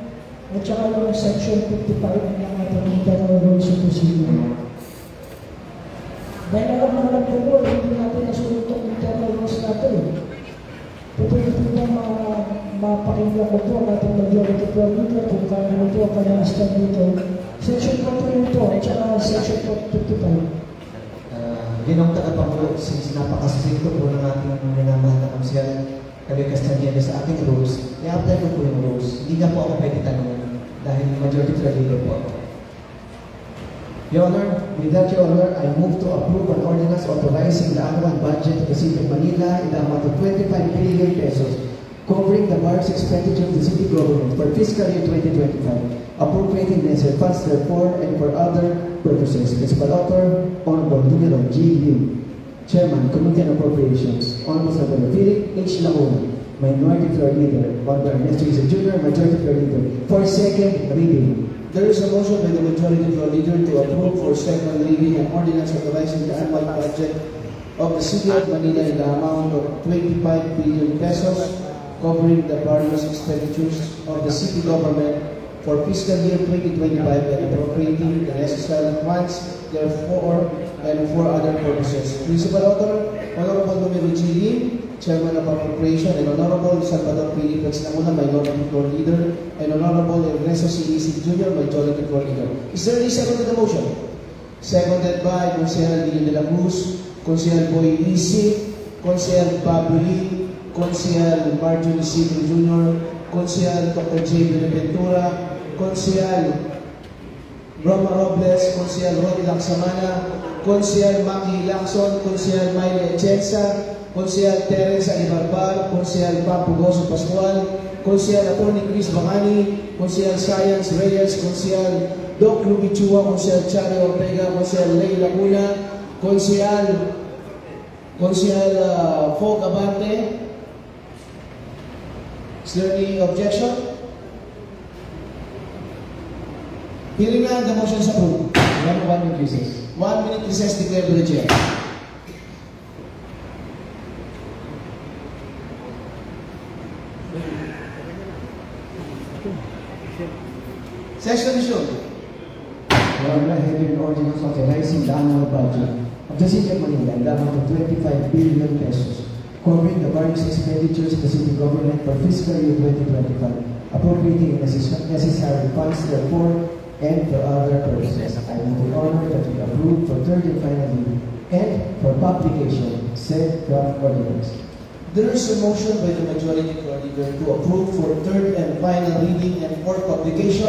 at saka yung section 55 ng ating internal rules and procedure. Dahil alam naman po, hindi natin nasunod itong internal rules natin. Pwede po mapakinggan ko po ang ating majority floor leader kung kaya po ang kanyang stand dito. Section 49 po at saka section 55. Ginong tagapangulo, since napakastricto po ng ating minamahal na kamsiyan Carlo Castaneda sa ating rules, i-apply ko po yung rules. Hindi na po ako pwede tanongin dahil majority floor leader po ako. Your Honor, with that, Your Honor, I move to approve an ordinance authorizing the annual budget of the City of Manila in the amount of 25 billion pesos, covering the large expenditure of the city government for fiscal year 2025, appropriating necessary funds therefore and for other purposes. Principal Author, Honorable General G. Lim, Chairman, Committee on Appropriations, Honorable Senator Philip H. Lacuna, Minority Floor Leader, Honorable Ernesto Isa Jr., Majority Floor Leader, for second reading. There is a motion by the Majority Floor Leader to approve for second reading an ordinance authorizing the annual budget of the City of Manila in the amount of 25 billion pesos, covering the various expenditures of the city government for fiscal year 2025 and appropriating the necessary funds therefore and for other purposes. Principal Author, Honorable Numero G. Lim, Chairman of Appropriation, and Honorable Salvador Philip H. Lacuna, Minority Floor Leader, and Honorable Ernesto C. Isig Jr., Majority Floor Leader. Is there any second to the motion? Seconded by Consejero Guillen de la Cruz, Consejero Boy Isig, Consejero Pablo Lee, Consejero Marjorie Siglo Jr., Consejero Dr. J. Beneventura, Consejero Roma Robles, Consejero Rodi Laksamana, Consejero Maki Lacson, Consejero Mayle Echensa, Consejero Teresa Ibarbar, Consejero Papo Goso Pascual, Consejero Atty. Chris Bacani, Consejero Science Reyes, Consejero Doc Ruby Chua, Consejero Charlie Ortega, Consejero Ley Lacuna, Consejero Fog Abante. Is there any objection? Hearing none, the motion is approved. 1 minute recess. 1 minute recess declared by the chair. Session resumed. Your Honor, I have an ordinance authorizing the annual budget of the City of Manila in the amount of 25 billion pesos, covering the various expenditures of the city government for fiscal year 2025, appropriating necessary funds therefore and for other purposes. I move in honor that we approve for third and final reading and for publication said draft ordinance. There is a motion by the majority leader to approve for third and final reading and for publication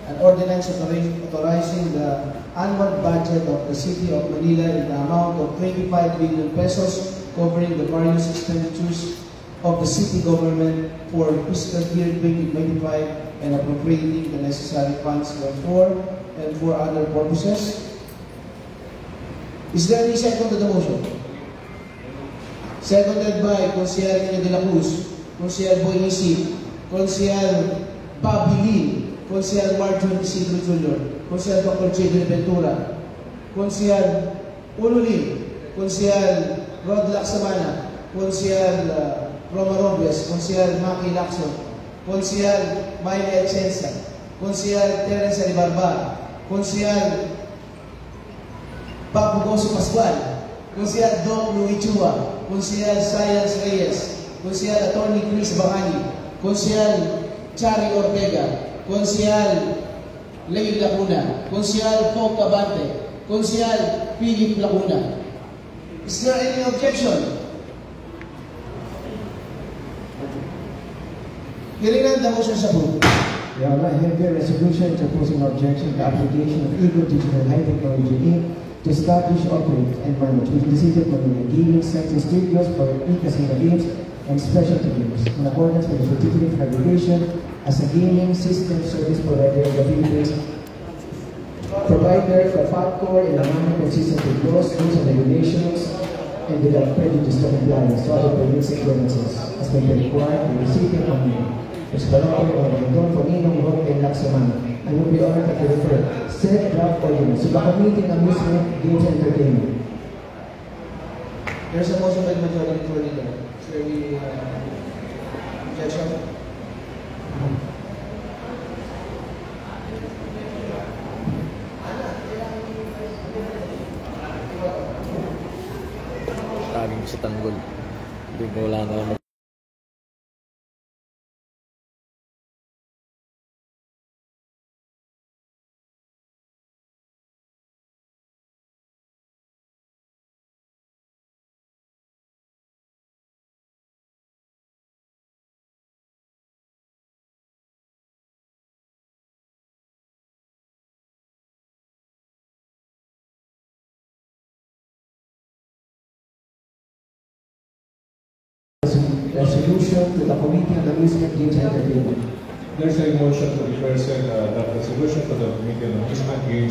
an ordinance authorizing the annual budget of the City of Manila in the amount of 25 billion pesos covering the various expenditures of the city government for fiscal year 2025 and appropriating the necessary funds for and for other purposes. Is there any second to the motion? Seconded by Consejero Nino de la Cruz, Consejero Boy Isip, Consejero Bobby Lee, Consejero Marjorie Isidro Jr., Consejero Dr. J. Ventura, Consejero Uno Lim, Consejero Rod Laksamana, Consejero Roma Robles, Consejero Maki Lacson, Consejero Maya Echensa, Consejero Terence Alibarbar, Consejero Papo Goso Pascual, Consejero Doc Louis Chua, Consejero Science Reyes, Consejero Attorney Chris Bacani, Consejero Chari Ortega, Consejero Leo Lacuna, Consejero Fog Cabante, Consejero Philip Lacuna. Is there any objection? Hearing none, the motion is approved. Your Honor, I have here a resolution interposing objection to the application of Eagle Digital High Technology Inc. to establish, operate, and manage within the City of Manila gaming center studios for e-casino games and specialty games in accordance with the certificate of regulation as a gaming system service provider in the Philippines. Provider for FATCOR in a manner consistent with laws, rules, and regulations, and without prejudice to compliance to other permits and clearances as may be required by the City of Manila. Explanatory or Don Poninong Rock and Laksamana. I will be honored to refer said draft ordinance to the Committee on Amusement, Games, and Entertainment. There's a motion by the majority leader. Is there any objection? Taging sa tanggol. Hindi ko wala na resolution to the Committee on Amusement, Games, and Entertainment. There's a motion to refer said that resolution to the Committee on Amusement, Games,